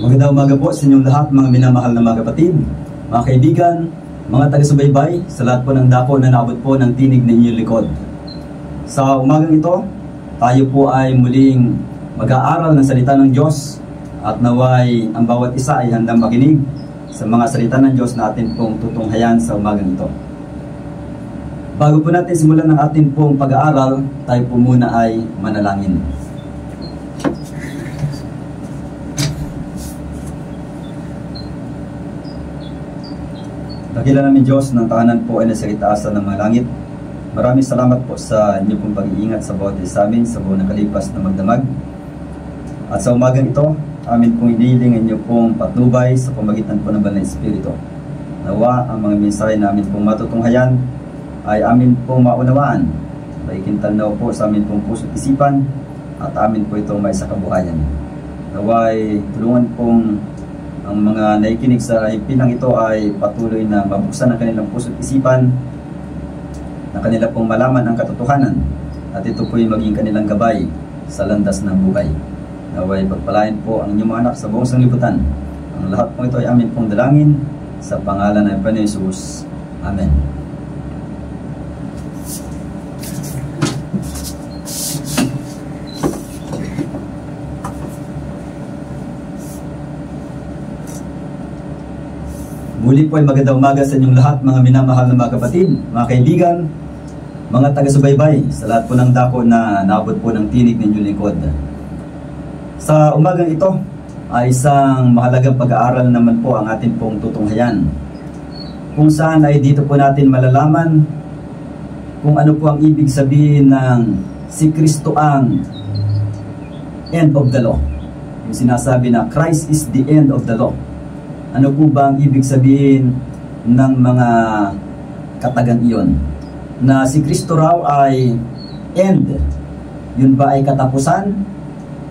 Magandang umaga po sa inyong lahat, mga minamahal na mga kapatid, mga kaibigan, mga taga-subaybay, sa lahat po ng dako na naabot po ng tinig ng inyong likod. Sa umagang ito, tayo po ay muling mag-aaral ng salita ng Diyos at naway ang bawat isa ay handang makinig sa mga salita ng Diyos na atin pong tutunghayan sa umagang ito. Bago po natin simulan ng ating pong pag-aaral, tayo po muna ay manalangin. Dakila namin Diyos, ng tahanan po ay nasa itaasan ng mga langit. Maraming salamat po sa inyo pong pag-iingat sa bawat isa sa amin sa buong nakalipas na magdamag. At sa umagang ito, amin pong inihiling inyo pong patnubay sa pamagitan po ng Banal na Espiritu. Nawa ang mga mensahe na amin pong matutunghayan ay amin pong maunawaan. Maikintalnaw po sa amin pong puso't isipan at amin po itong may sakabuhayan. Naway tulungan pong ang mga naikinig sa himpilang ito ay patuloy na mabuksan ang kanilang puso't isipan, na kanila pong malaman ang katotohanan, at ito po yung maging kanilang gabay sa landas ng buhay. Naway pagpalain po ang inyong mga anak sa buong sanglibutan. Ang lahat po ito ay amin pong dalangin sa pangalan ng Panginoon Jesus. Amen. Muli po ay magandang umaga sa inyong lahat, mga minamahal na mga kapatid, mga kaibigan, mga taga-subaybay, sa lahat po ng dako na naabot po ng tinig ng inyong lingkod. Sa umagang ito ay isang mahalagang pag-aaral naman po ang atin pong tutunghayan, kung saan ay dito po natin malalaman kung ano po ang ibig sabihin ng si Kristo ang end of the law. Yung sinasabi na Christ is the end of the law. Ano po ba ang ibig sabihin ng mga katagang iyon? Na si Kristo raw ay end. Yun ba ay katapusan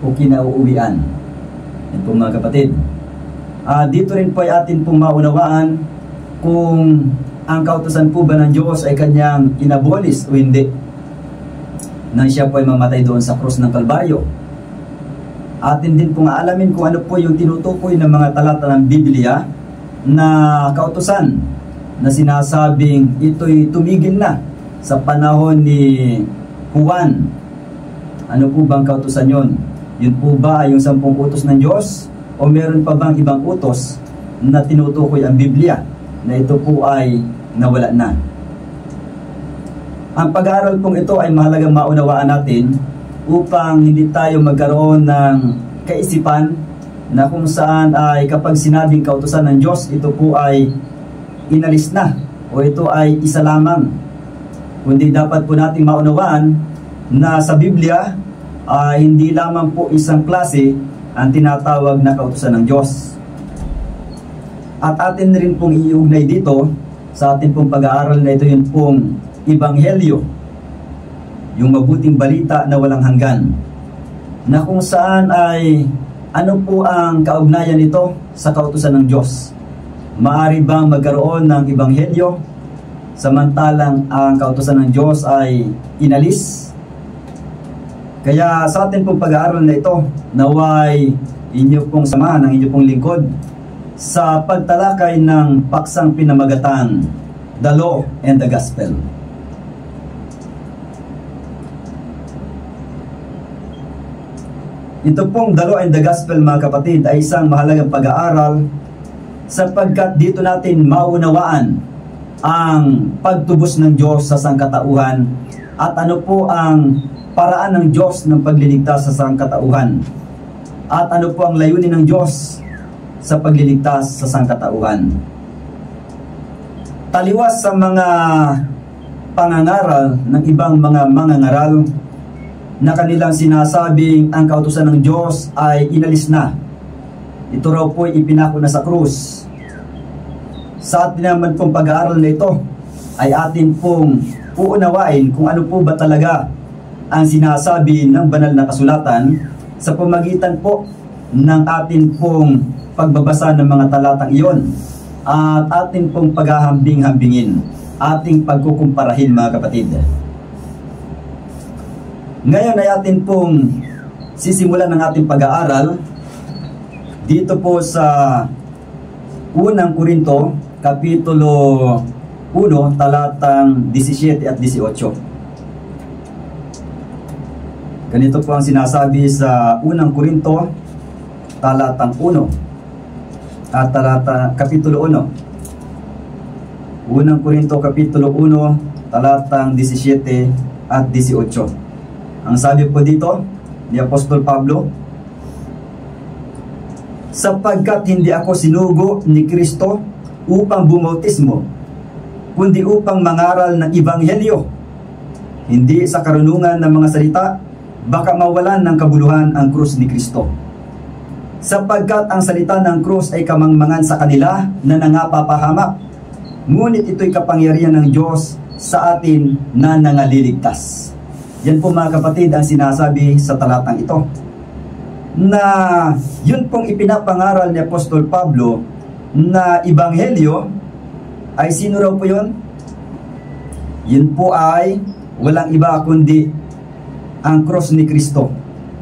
o kinauuwian? Yan po mga kapatid. Dito rin po ay atin pong maunawaan kung ang kautusan po ba ng Diyos ay kanyang inabolis o hindi, nang siya po ay mamatay doon sa krus ng Kalbaryo. Atin din pong aalamin kung ano po yung tinutukoy ng mga talata ng Biblia na kautusan na sinasabing ito'y tumigil na sa panahon ni Juan. Ano po bang kautusan yon? Yun po ba yung 10 utos ng Diyos? O meron pa bang ibang utos na tinutukoy ang Biblia na ito po ay nawala na? Ang pag-aaral pong ito ay mahalagang maunawaan natin upang hindi tayo magkaroon ng kaisipan na kung saan ay kapag sinabing kautusan ng Diyos, ito po ay inalis na o ito ay isa lamang. Kundi dapat po natin maunawaan na sa Biblia ay hindi lamang po isang klase ang tinatawag na kautusan ng Diyos. At atin rin pong iugnay dito sa atin pong pag-aaral na ito yung pong Ebanghelyo, yung mabuting balita na walang hanggan, na kung saan ay ano po ang kaugnayan nito sa kautusan ng Diyos. Maaari bang magkaroon ng ebanghelyo samantalang ang kautusan ng Diyos ay inalis? Kaya sa atin pong pag-aaral na ito, naway inyo pong samahan ang inyo pong lingkod sa pagtalakay ng paksang pinamagatang The Law and the Gospel. Ito pong The Law and the Gospel, mga kapatid, ay isang mahalagang pag-aaral sapagkat dito natin maunawaan ang pagtubos ng Diyos sa sangkatauhan at ano po ang paraan ng Diyos ng pagliligtas sa sangkatauhan at ano po ang layunin ng Diyos sa pagliligtas sa sangkatauhan. Taliwas sa mga pangangaral ng ibang mga mangangaral na kanilang sinasabing ang kautusan ng Diyos ay inalis na, ito raw po ay ipinako na sa krus. Sa atin naman pong pag-aaral na ito ay atin pong uunawain kung ano po ba talaga ang sinasabi ng banal na kasulatan sa pamagitan po ng atin pong pagbabasa ng mga talatang iyon at atin pong paghahambing-hambingin, ating pagkukumparahin, mga kapatid. Ngayon ay atin pong sisimulan ng ating pag-aaral dito po sa unang Korinto, Kapitulo 1, talatang 17 at 18. Ganito po ang sinasabi sa unang Korinto, talatang 1 at Kapitulo 1. Unang Korinto, Kapitulo 1, talatang 17 at 18. Ang sabi po dito ni Apostol Pablo, sapagkat hindi ako sinugo ni Kristo upang bumautismo, kundi upang mangaral ng Ebanghelyo, hindi sa karunungan ng mga salita, baka mawalan ng kabuluhan ang krus ni Kristo. Sapagkat ang salita ng krus ay kamangmangan sa kanila na nangapapahamak, ngunit ito'y kapangyarihan ng Diyos sa atin na nangaliligtas. Yan po mga kapatid ang sinasabi sa talatang ito, na yun pong ipinapangaral ni Apostol Pablo na Ebanghelyo ay sino raw po yun? Yun po ay walang iba kundi ang cross ni Kristo.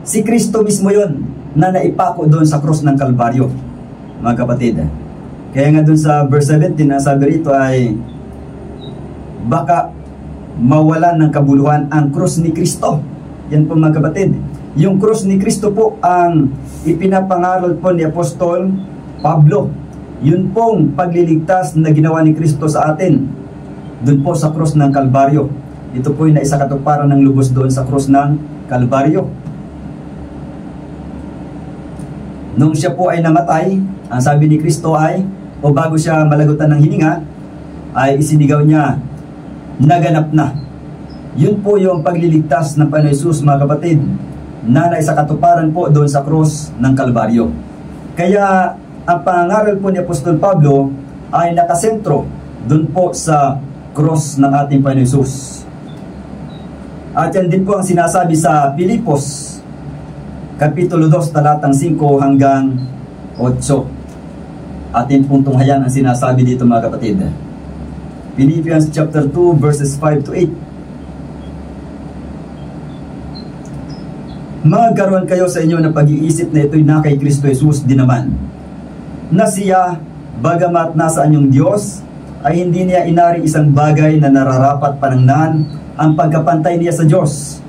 Si Kristo mismo yun na naipako doon sa cross ng Kalbaryo, mga kapatid. Kaya nga doon sa verse 17 na sabi rito ay baka mawalan ng kabuluhan ang cross ni Kristo. Yan po mga kapatid. Yung cross ni Kristo po ang ipinapangaral po ni Apostol Pablo. Yun pong pagliligtas na ginawa ni Kristo sa atin doon po sa cross ng Kalbaryo. Ito po yung naisakatuparan ng lubos doon sa cross ng Kalbaryo. Nung siya po ay namatay, ang sabi ni Kristo ay, o bago siya malagutan ng hininga, ay isinigaw niya, naganap na. Yun po yung pagliligtas ng Panginoon Hesus, mga kapatid, na naisakatuparan po doon sa cross ng Kalbaryo. Kaya ang pangaral po ni Apostol Pablo ay nakasentro doon po sa cross ng ating Panginoon Hesus. At yan din po ang sinasabi sa Pilipos, Kapitulo 2, talatang 5 hanggang 8. Atin pong tunghayan ang sinasabi dito mga kapatid. Philippians chapter 2 verses 5 to 8. Magkaroon kayo sa inyo ng pag-iisip na ito'y na kay Kristo Jesus din naman, na siya, bagamat nasa anyong Diyos, ay hindi niya inari isang bagay na nararapat panangnan ang pagkapantay niya sa Diyos,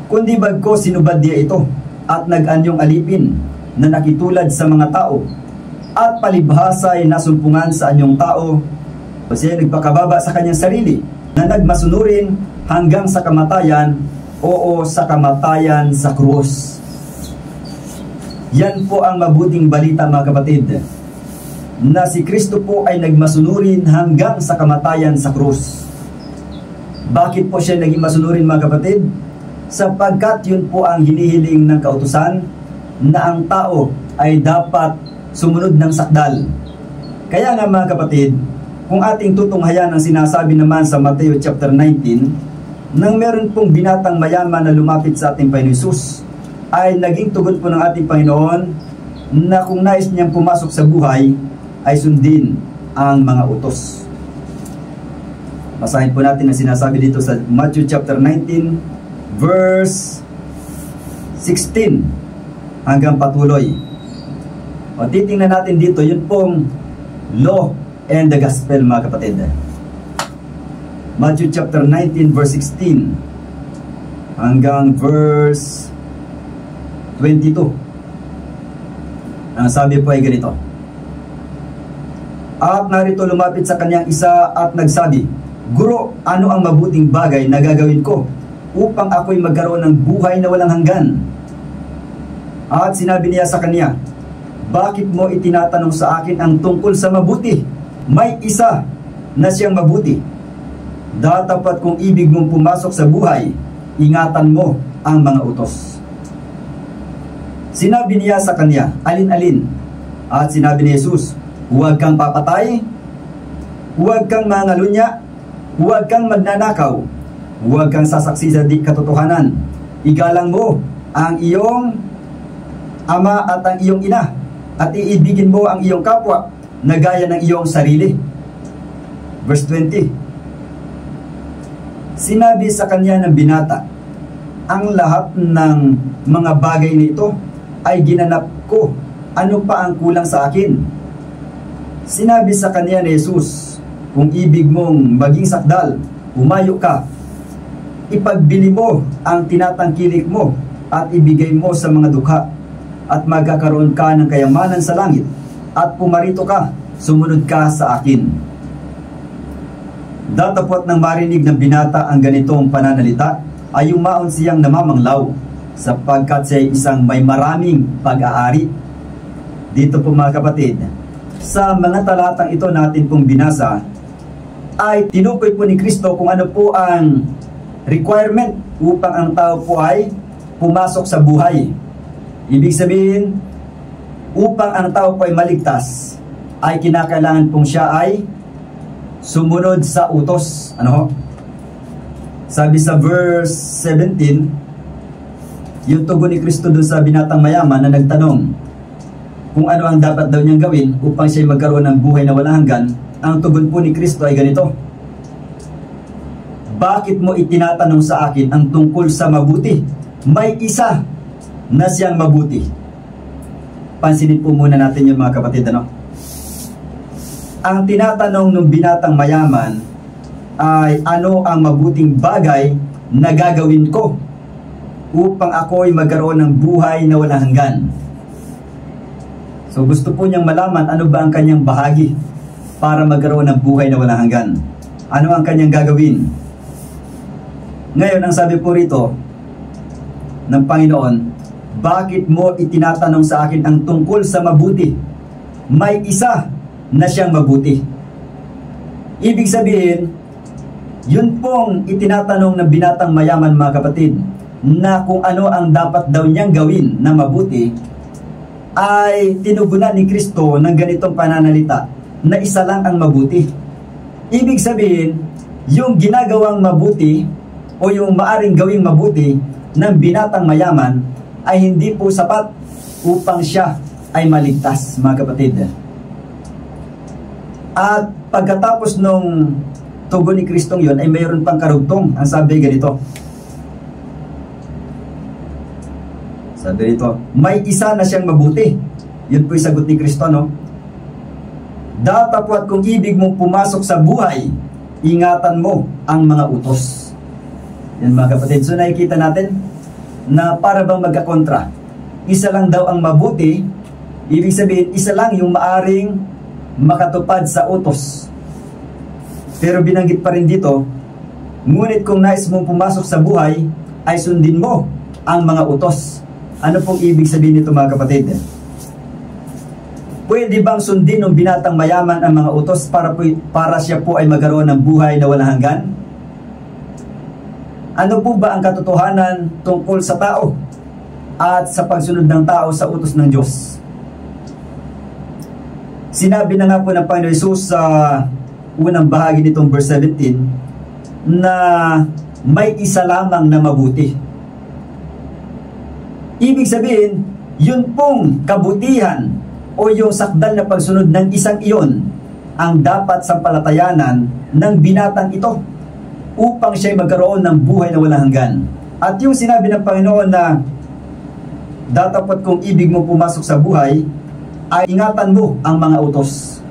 kundi bagko sinubad niya ito at nag-anyong alipin na nakitulad sa mga tao, at palibhasa ay nasumpungan sa anyong tao, o siya nagpakababa sa kanyang sarili, na nagmasunurin hanggang sa kamatayan, oo, sa kamatayan sa krus. Yan po ang mabuting balita mga kapatid, na si Kristo po ay nagmasunurin hanggang sa kamatayan sa krus. Bakit po siya naging masunurin mga kapatid? Sapagkat yun po ang hinihiling ng kautusan, na ang tao ay dapat sumunod ng sakdal. Kaya nga mga kapatid, kung ating tutunghayan ang sinasabi naman sa Mateo chapter 19, nang meron pong binatang mayaman na lumapit sa ating Panginoon Hesus, ay naging tugon po ng ating Panginoon na kung nais niyang pumasok sa buhay, ay sundin ang mga utos. Basahin po natin ang sinasabi dito sa Matthew chapter 19 verse 16 hanggang patuloy. O titingnan natin dito, yun pong law and the gospel mga kapatid. Matthew chapter 19 verse 16 hanggang verse 22. Ang sabi po ay ganito. At narito lumapit sa kanyang isa at nagsabi, Guro, ano ang mabuting bagay na gagawin ko upang ako'y magkaroon ng buhay na walang hanggan? At sinabi niya sa kanya, bakit mo itinatanong sa akin ang tungkol sa mabuti? May isa na siyang mabuti. Datapat kung ibig mong pumasok sa buhay, ingatan mo ang mga utos. Sinabi niya sa kanya, alin-alin? At sinabi ni Jesus, huwag kang papatay, huwag kang mangalunya, huwag kang magnanakaw, huwag kang sasaksi sa di katotohanan, igalang mo ang iyong ama at ang iyong ina, at iibigin mo ang iyong kapwa na gaya ng iyong sarili. Verse 20. Sinabi sa kanya ng binata, ang lahat ng mga bagay nito ay ginanap ko Ano pa ang kulang sa akin? Sinabi sa kanya ni Jesus, kung ibig mong maging sakdal, umayo ka. Ipagbili mo ang tinatangkilik mo at ibigay mo sa mga dukha at magkakaroon ka ng kayamanan sa langit at pumarito ka, sumunod ka sa akin. Datapot nang marinig ng binata ang ganitong pananalita ay yumaon siyang namamanglaw sapagkat siya ay isang may maraming pag-aari. Dito po mga kapatid, sa mga talatang ito natin pong binasa ay tinukoy po ni Kristo kung ano po ang requirement upang ang tao po ay pumasok sa buhay. Ibig sabihin, upang ang tao po ay maligtas, ay kinakailangan pong siya ay sumunod sa utos. Ano ho? Sabi sa verse 17, yung tugon ni Kristo dun sa binatang mayaman na nagtanong kung ano ang dapat daw niyang gawin upang siya magkaroon ng buhay na walang hanggan, ang tugon po ni Kristo ay ganito: bakit mo itinatanong sa akin ang tungkol sa mabuti? May isa na siyang mabuti. Pansinin po muna natin yung mga kapatid, ano? Ang tinatanong ng binatang mayaman ay ano ang mabuting bagay na gagawin ko upang ako ay magkaroon ng buhay na walang hanggan. So gusto po niyang malaman ano ba ang kanyang bahagi para magkaroon ng buhay na walang hanggan. Ano ang kanyang gagawin? Ngayon, ang sabi po rito ng Panginoon, bakit mo itinatanong sa akin ang tungkol sa mabuti? May isa na siyang mabuti. Ibig sabihin, yun pong itinatanong ng binatang mayaman mga kapatid, na kung ano ang dapat daw niyang gawin na mabuti, ay tinugunan ni Kristo ng ganitong pananalita na isa lang ang mabuti. Ibig sabihin, yung ginagawang mabuti o yung maaring gawing mabuti ng binatang mayaman ay hindi po sapat upang siya ay maligtas, mga kapatid. At pagkatapos nung tugon ni Kristong yon ay mayroon pang karugtong. Ang sabi ganito, sabi rito, may isa na siyang mabuti. Yun po yung sagot ni Kristo, no? Datapwat kung ibig mong pumasok sa buhay, ingatan mo ang mga utos. Yan mga kapatid. So nakikita natin na para bang magkakontra. Isa lang daw ang mabuti, ibig sabihin isa lang yung maaring makatupad sa utos. Pero binanggit pa rin dito, ngunit kung nais mong pumasok sa buhay, ay sundin mo ang mga utos. Ano pong ibig sabihin nito mga kapatid? Pwede bang sundin ng binatang mayaman ang mga utos para siya po ay magkaroon ng buhay na walang hanggan? Ano po ba ang katotohanan tungkol sa tao at sa pagsunod ng tao sa utos ng Diyos? Sinabi na nga po ng Panginoon Jesus sa unang bahagi nitong verse 17 na may isa lamang na mabuti. Ibig sabihin, yun pong kabutihan o yung sakdal na pagsunod ng isang iyon ang dapat sampalatayanan ng binatang ito upang siya'y magkaroon ng buhay na walang hanggan. At yung sinabi ng Panginoon na datapot kung ibig mo pumasok sa buhay, ay ingatan mo ang mga utos.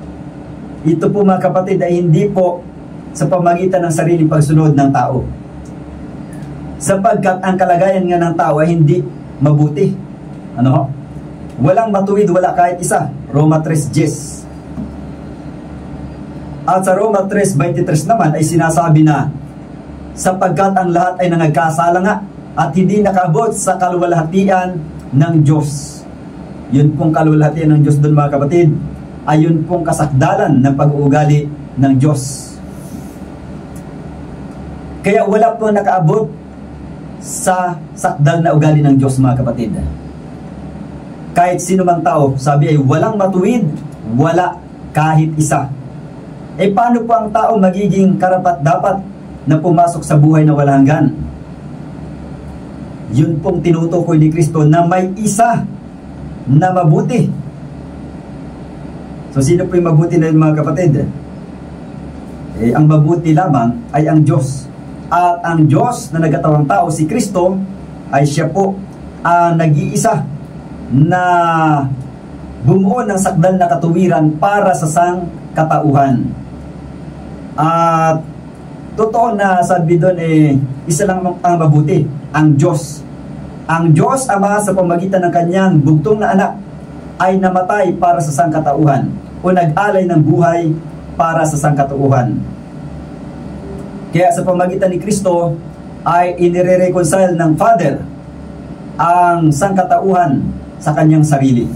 Ito po mga kapatid ay hindi po sa pamagitan ng sariling pagsunod ng tao. Sapagkat ang kalagayan nga ng tao ay hindi mabuti. Ano ho? Walang matuwid, wala kahit isa. Roma 3:10. At sa Roma 3:23 naman ay sinasabi na sapagkat ang lahat ay nangagkasala nga at hindi nakaabot sa kaluwalhatian ng Diyos. Yun pong kaluwalhatian ng Diyos doon mga kapatid, ay yun pong kasakdalan ng pag-uugali ng Diyos. Kaya wala pong nakaabot sa sakdal na ugali ng Diyos mga kapatid. Kahit sino mang tao, sabi ay walang matuwid, wala kahit isa. Eh paano po ang tao magiging karapat-dapat na pumasok sa buhay na walang hanggan? Yun pong tinutukoy ni Kristo na may isa na mabuti. So sino po yung mabuti na yun mga kapatid? Eh ang mabuti lamang ay ang Diyos. At ang Diyos na nagkatawang tao, si Kristo, ay siya po ang nag-iisa na bumuo ng sakdal na katuwiran para sa sangkatauhan. At totoo na sabi doon isa lang ang mabuti, ang Diyos. Ang Diyos Ama sa pamagitan ng kanyang bugtong na anak ay namatay para sa sangkatauhan o nag-alay ng buhay para sa sangkatauhan. Kaya sa pamagitan ni Kristo ay inire-reconcile ng Father ang sangkatauhan sa kanyang sarili.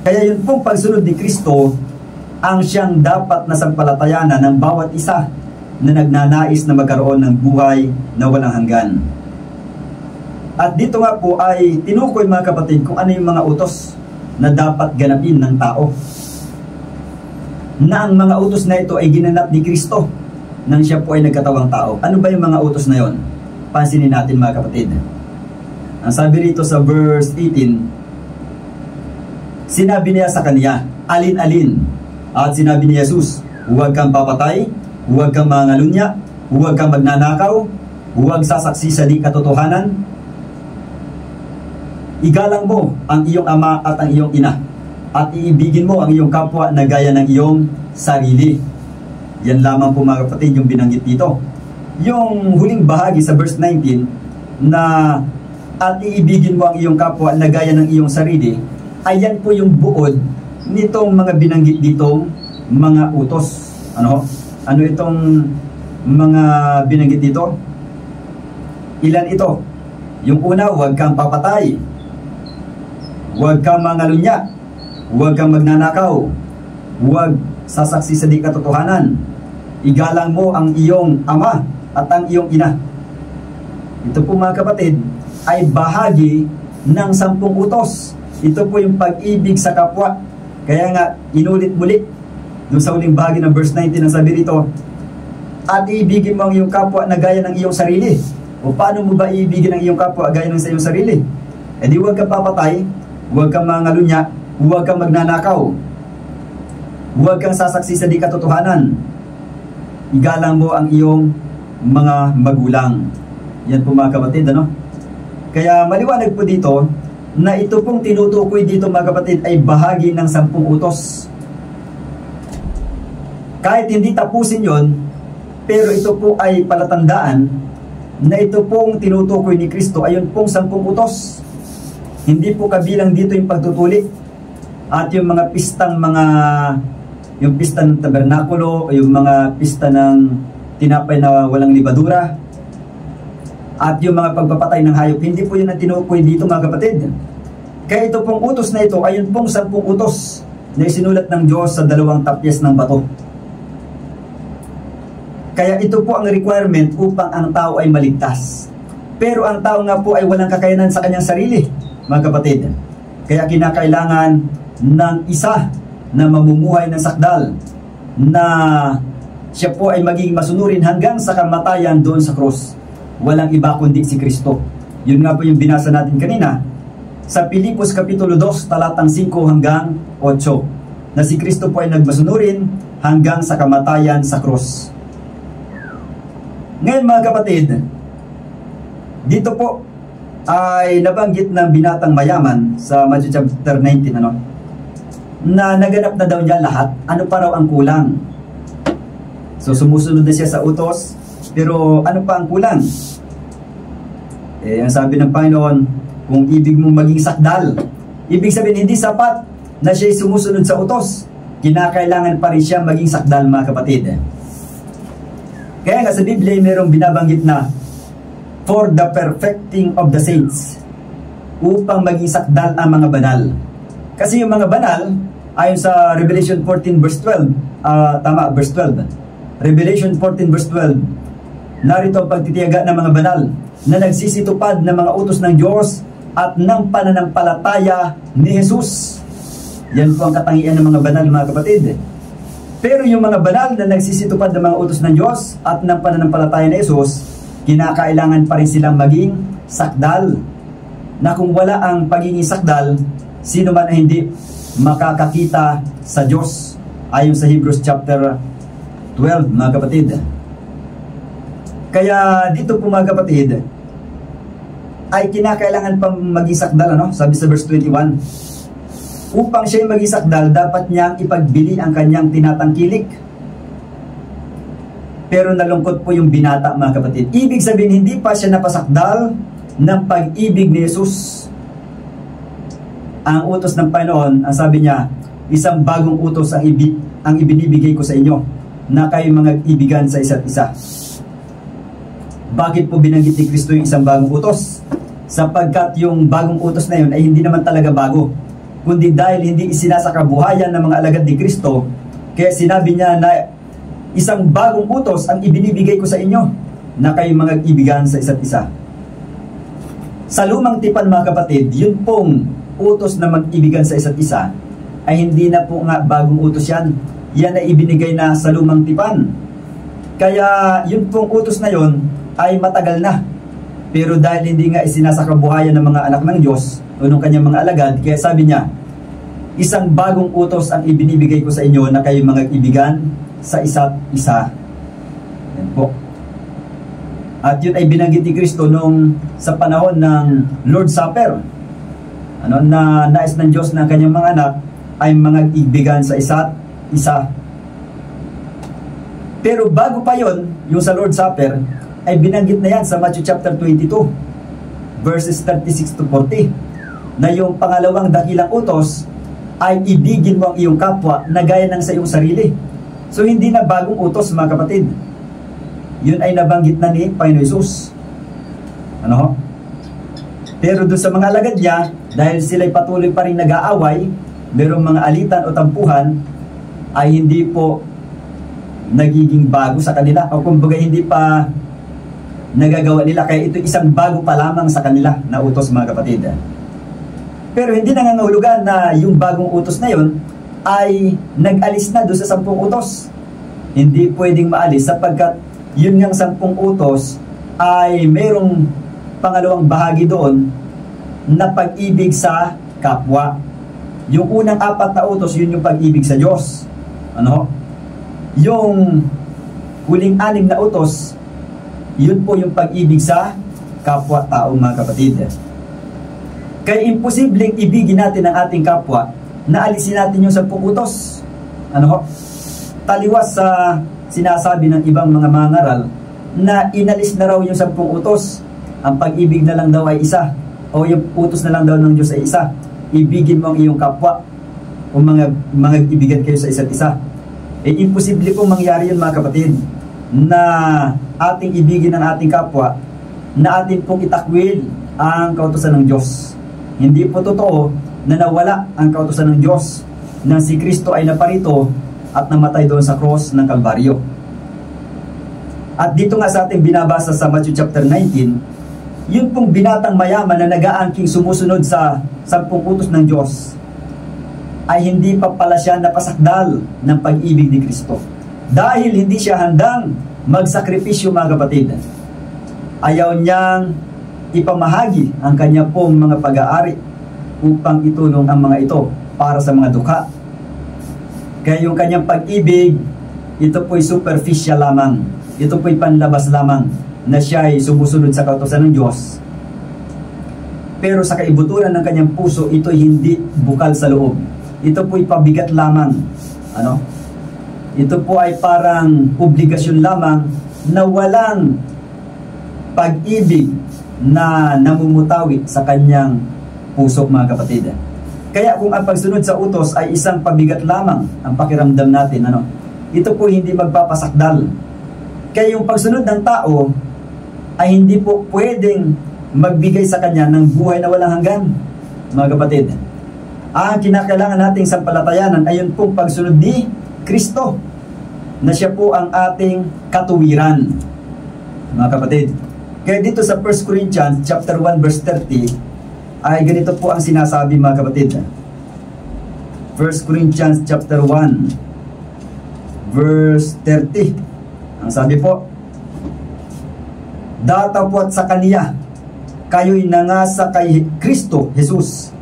Kaya yun pong pagsunod ni Kristo ang siyang dapat na sampalatayanan ng bawat isa na nagnanais na magkaroon ng buhay na walang hanggan. At dito nga po ay tinukoy mga kapatid kung ano yung mga utos na dapat ganapin ng tao. Na ang mga utos na ito ay ginanap ni Kristo nang siya po ay nagkatawang tao. Ano ba yung mga utos na yon? Pansinin natin mga kapatid. Ang sabi rito sa verse 18, sinabi niya sa kanya, alin-alin. At sinabi ni Jesus, huwag kang papatay, huwag kang mangalunya, huwag kang magnanakaw, huwag sasaksi sa di katotohanan. Igalang mo ang iyong ama at ang iyong ina, at iibigin mo ang iyong kapwa na gaya ng iyong sarili. Yan lamang po mga kapatid yung binanggit dito. Yung huling bahagi sa verse 19 na at iibigin mo ang iyong kapwa na gaya ng iyong sarili, ayan po yung buod nitong mga binanggit ditong mga utos. Ano itong mga binanggit dito? Ilan ito? Yung una, huwag kang papatay, huwag kang mangalunya, huwag kang magnanakaw, huwag sasaksi sa di katotohanan, igalang mo ang iyong ama at ang iyong ina. Ito po mga kapatid ay bahagi ng 10 utos. Ito po yung pag-ibig sa kapwa. Kaya nga inulit muli doon sa huling bahagi ng verse 19 ang sabi rito, at iibigin mo ang iyong kapwa na gaya ng iyong sarili. O paano mo ba iibigin ang iyong kapwa gaya ng sa iyong sarili? E di huwag kang papatay, huwag kang mangalunya, huwag kang magnanakaw, huwag kang sasaksi sa di katotohanan, igalang mo ang iyong mga magulang. Yan po mga kapatid, ano? Kaya maliwanag po dito na ito pong tinutukoy dito mga kapatid ay bahagi ng 10 utos. Kahit hindi tapusin yon, pero ito po ay palatandaan na ito pong tinutukoy ni Kristo ay yun pong 10 utos. Hindi po kabilang dito yung pagtutuli at yung mga pistang yung pista ng tabernakulo o yung mga pista ng tinapay na walang libadura at yung mga pagpapatay ng hayop. Hindi po yun ang tinukoy dito mga kapatid. Kaya ito pong utos na ito ay yun pong 10 utos na isinulat ng Diyos sa 2 tapyas ng bato. Kaya ito po ang requirement upang ang tao ay maligtas. Pero ang tao nga po ay walang kakayanan sa kanyang sarili mga kapatid. Kaya kinakailangan ng isa na mamumuhay ng sakdal na siya po ay maging masunurin hanggang sa kamatayan doon sa krus. Walang iba kundi si Kristo. Yun nga po yung binasa natin kanina sa Pilipos Kapitulo 2 talatang 5 hanggang 8 na si Kristo po ay nagmasunurin hanggang sa kamatayan sa krus. Ngayon mga kapatid, dito po ay nabanggit ng binatang mayaman sa Matthew chapter 19 na naganap na daw niya lahat. Ano pa raw ang kulang? So sumusunod na siya sa utos, pero ano pa ang kulang? Ang sabi ng Panginoon, kung ibig mong maging sakdal, ibig sabihin hindi sapat na siya sumusunod sa utos. Kinakailangan pa rin siya maging sakdal mga kapatid. Kaya nga sa Biblia mayroong binabanggit na for the perfecting of the saints, upang maging sakdal ang mga banal. Kasi yung mga banal, ayon sa Revelation 14 verse 12, verse 12. Revelation 14 verse 12, narito ang pagtitiyaga ng mga banal na nagsisitupad ng mga utos ng Diyos at ng pananampalataya ni Jesus. Yan po ang katangian ng mga banal mga kapatid. Pero yung mga banal na nagsisitupad ng mga utos ng Diyos at ng pananampalataya ni Jesus, kinakailangan pa rin silang maging sakdal. Na kung wala ang pagiging sakdal, sino man ay hindi makakakita sa Diyos. Ayon sa Hebrews chapter 12 mga kapatid. Kaya dito po mga kapatid ay kinakailangan pang maging sakdal, sabi sa verse 21. upang siya'y maging sakdal, dapat niyang ipagbili ang kanyang tinatangkilik. Pero nalungkot po yung binata, mga kapatid. Ibig sabihin, hindi pa siya napasakdal ng pag-ibig ni Jesus. Ang utos ng Panginoon, ang sabi niya, isang bagong utos ang ibinibigay ko sa inyo, na kayo mga ibigan sa isa't isa. Bakit po binanggit ni Kristo yung isang bagong utos? Sapagkat yung bagong utos na yun ay hindi naman talaga bago, kundi dahil hindi isinasakabuhayan ng mga alagad ni Kristo, kaya sinabi niya na isang bagong utos ang ibinibigay ko sa inyo, na kayo mga ibigan sa isa't isa. Sa lumang tipan, mga kapatid, yun pong utos na mag-ibigan sa isa't isa ay hindi na po nga bagong utos yan. Yan ay ibinigay na sa lumang tipan. Kaya yun pong utos na yun ay matagal na. Pero dahil hindi nga isinasakabuhayan ng mga anak ng Diyos o ng kanyang mga alagad, kaya sabi niya, isang bagong utos ang ibinibigay ko sa inyo, na kayo mga ibigan sa isa't isa. Yan po. At yun ay binanggit ni Kristo nung sa panahon ng Lord's Supper, na nais ng Diyos na kanyang mga anak ay mga ibigan sa isa't isa. Pero bago pa yon, yung sa Lord's Supper, ay binanggit na yan sa Matthew chapter 22 verses 36 to 40, na yung pangalawang dakilang utos ay ibigin mo ang iyong kapwa na gaya ng sa iyong sarili. So hindi na bagong utos, mga kapatid. Yun ay nabanggit na ni Panginoon Jesus. Pero doon sa mga alagad niya, dahil sila'y patuloy pa rin nag-aaway, merong mga alitan o tampuhan, ay hindi po nagiging bago sa kanila, o kumbaga hindi pa nagagawa nila. Kaya ito isang bago pa lamang sa kanila na utos, mga kapatid. Pero hindi nangangahulugan na yung bagong utos na yun ay nag-alis na doon sa 10 utos. Hindi pwedeng maalis, sapagkat yun ngang 10 utos ay merong pangalawang bahagi doon na pag-ibig sa kapwa. Yung unang 4 na utos, yun yung pag-ibig sa Diyos. Yung huling 6 na utos, yun po yung pag-ibig sa kapwa-tao, mga kapatid. Kaya imposibleng ibigin natin ang ating kapwa na alisin natin yung 10 utos. Taliwas sa sinasabi ng ibang mga mangaral na inalis na raw yung 10 utos. Ang pag-ibig na lang daw ay isa, o yung utos na lang daw ng Diyos ay isa. Ibigin mo ang iyong kapwa, o mga ibigan kayo sa isa't isa. Imposible pong mangyari yun, mga kapatid, na ating ibigin ang ating kapwa, na ating pong itakwil ang kautusan ng Diyos. Hindi po totoo na nawala ang kautusan ng Diyos nang si Kristo ay naparito at namatay doon sa cross ng Kalbaryo. At dito nga sa ating binabasa sa Matthew chapter 19, yun pong binatang mayaman na nag-aangking sumusunod sa 10 utos ng Diyos, ay hindi pa pala siya napasakdal ng pag-ibig ni Kristo. Dahil hindi siya handang magsakripisyo, mga kapatid. Ayaw niyang ipamahagi ang kanya pong mga pag-aari upang itulong ang mga ito para sa mga dukha. Kaya yung kanyang pag-ibig, ito po'y superficial lamang. Ito po'y panlabas lamang, na siya ay sumusunod sa kautusan ng Diyos. Pero sa kaibuturan ng kanyang puso, ito'y hindi bukal sa loob. Ito po'y pabigat lamang. Ito po ay parang obligasyon lamang na walang pag-ibig na namumutawi sa kanyang puso, mga kapatid. Kaya kung ang pagsunod sa utos ay isang pabigat lamang ang pakiramdam natin, ito po hindi magpapasakdal. Kaya yung pagsunod ng tao ay hindi po pwedeng magbigay sa kanya ng buhay na walang hanggan, mga kapatid. Ang kinakailangan nating sampalatayanan ay yun pong pagsunod ni Kristo, na siya po ang ating katuwiran, mga kapatid. Kaya dito sa 1 Corinthians chapter 1 verse 30 ay ganito po ang sinasabi, mga kapatid. 1 Corinthians chapter 1 verse 30, ang sabi po, datapwat sa Kaniya kayo'y nangasa kay Kristo Jesus,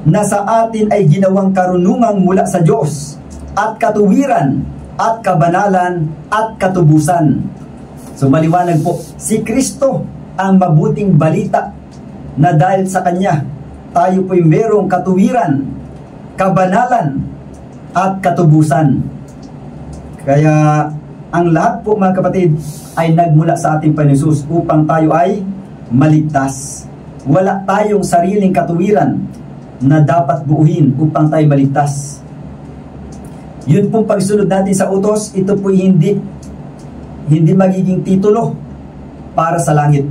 na sa atin ay ginawang karunungang mula sa Diyos, at katuwiran, at kabanalan, at katubusan. So maliwanag po, si Kristo ang mabuting balita, na dahil sa Kanya tayo po'y merong katuwiran, kabanalan at katubusan. Kaya ang lahat po mga kapatid ay nagmula sa ating Panginoon Hesus upang tayo ay maligtas. Wala tayong sariling katuwiran na dapat buuhin upang tayo maligtas. Yun pong pagsunod natin sa utos, ito po hindi magiging titulo para sa langit.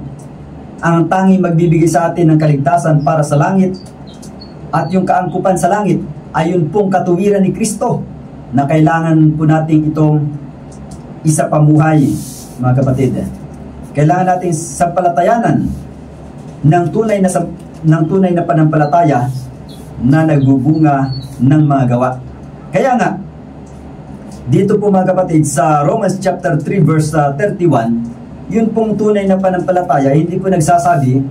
Ang tanging magbibigay sa atin ng kaligtasan para sa langit at yung kaangkupan sa langit ay yun pong katuwiran ni Kristo na kailangan po natin itong isa pamuhay, mga kapatid. Kailangan natin sampalatayanan ng tunay na panampalataya na nagbubunga ng mga gawa. Kaya nga, dito po mga kapatid sa Romans chapter 3 verse 31, yun pong tunay na panampalataya, hindi po nagsasabi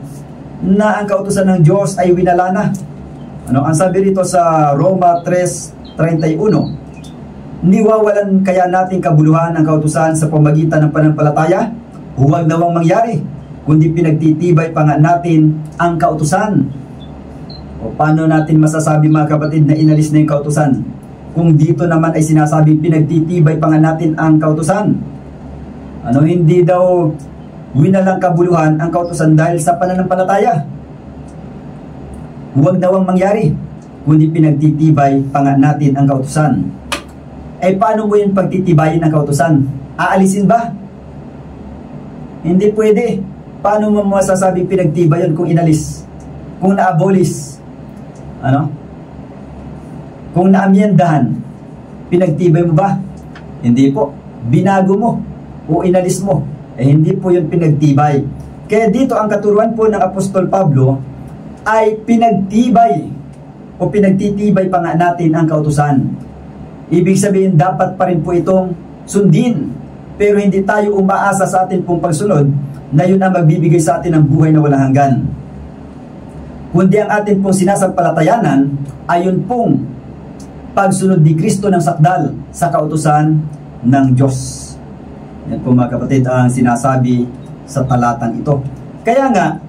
na ang kautusan ng Diyos ay winala na. Ang sabi rito sa Roma 3:31, niwawalan kaya natin kabuluhan ang kautusan sa pamagitan ng panampalataya? Huwag nawang mangyari, kundi pinagtitibay pa nga natin ang kautusan. O paano natin masasabi mga kapatid na inalis na yung kautusan? Kung dito naman ay sinasabi pinagtitibay pa nga natin ang kautusan. Hindi daw winalang kabuluhan ang kautusan dahil sa pananampalataya. Huwag daw ang mangyari, kundi pinagtitibay pa nga natin ang kautusan. Paano mo yung pagtitibayin ang kautusan? Aalisin ba? Hindi pwede. Paano mo masasabi pinagtibay yun kung inalis? Kung na-abolish? Kung naamyendahan, pinagtibay mo ba? Hindi po. Binago mo o inalis mo. Hindi po yun pinagtibay. Kaya dito ang katuruan po ng Apostol Pablo ay pinagtibay o pinagtitibay pa nga natin ang kautusan. Ibig sabihin dapat pa rin po itong sundin. Pero hindi tayo umaasa sa atin pong pagsunod na yun ang magbibigay sa atin ng buhay na walang hanggan. Kundi ang atin pong sinasampalatayanan ay yun pong pagsunod ni Kristo ng sakdal sa kautusan ng Diyos. Yan po mga kapatid ang sinasabi sa talatang ito. Kaya nga,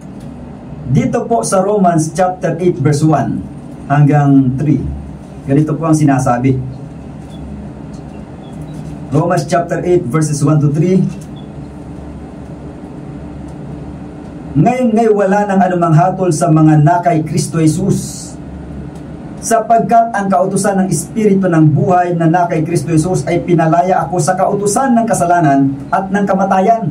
dito po sa Romans chapter 8 verse 1 hanggang 3, ganito po ang sinasabi. Romans chapter 8 verses 1 to 3. Ngayon wala nang anumang hatol sa mga nakay Kristo Jesus, sapagkat ang kautusan ng Espiritu ng buhay na nakay Kristo Jesus ay pinalaya ako sa kautusan ng kasalanan at ng kamatayan.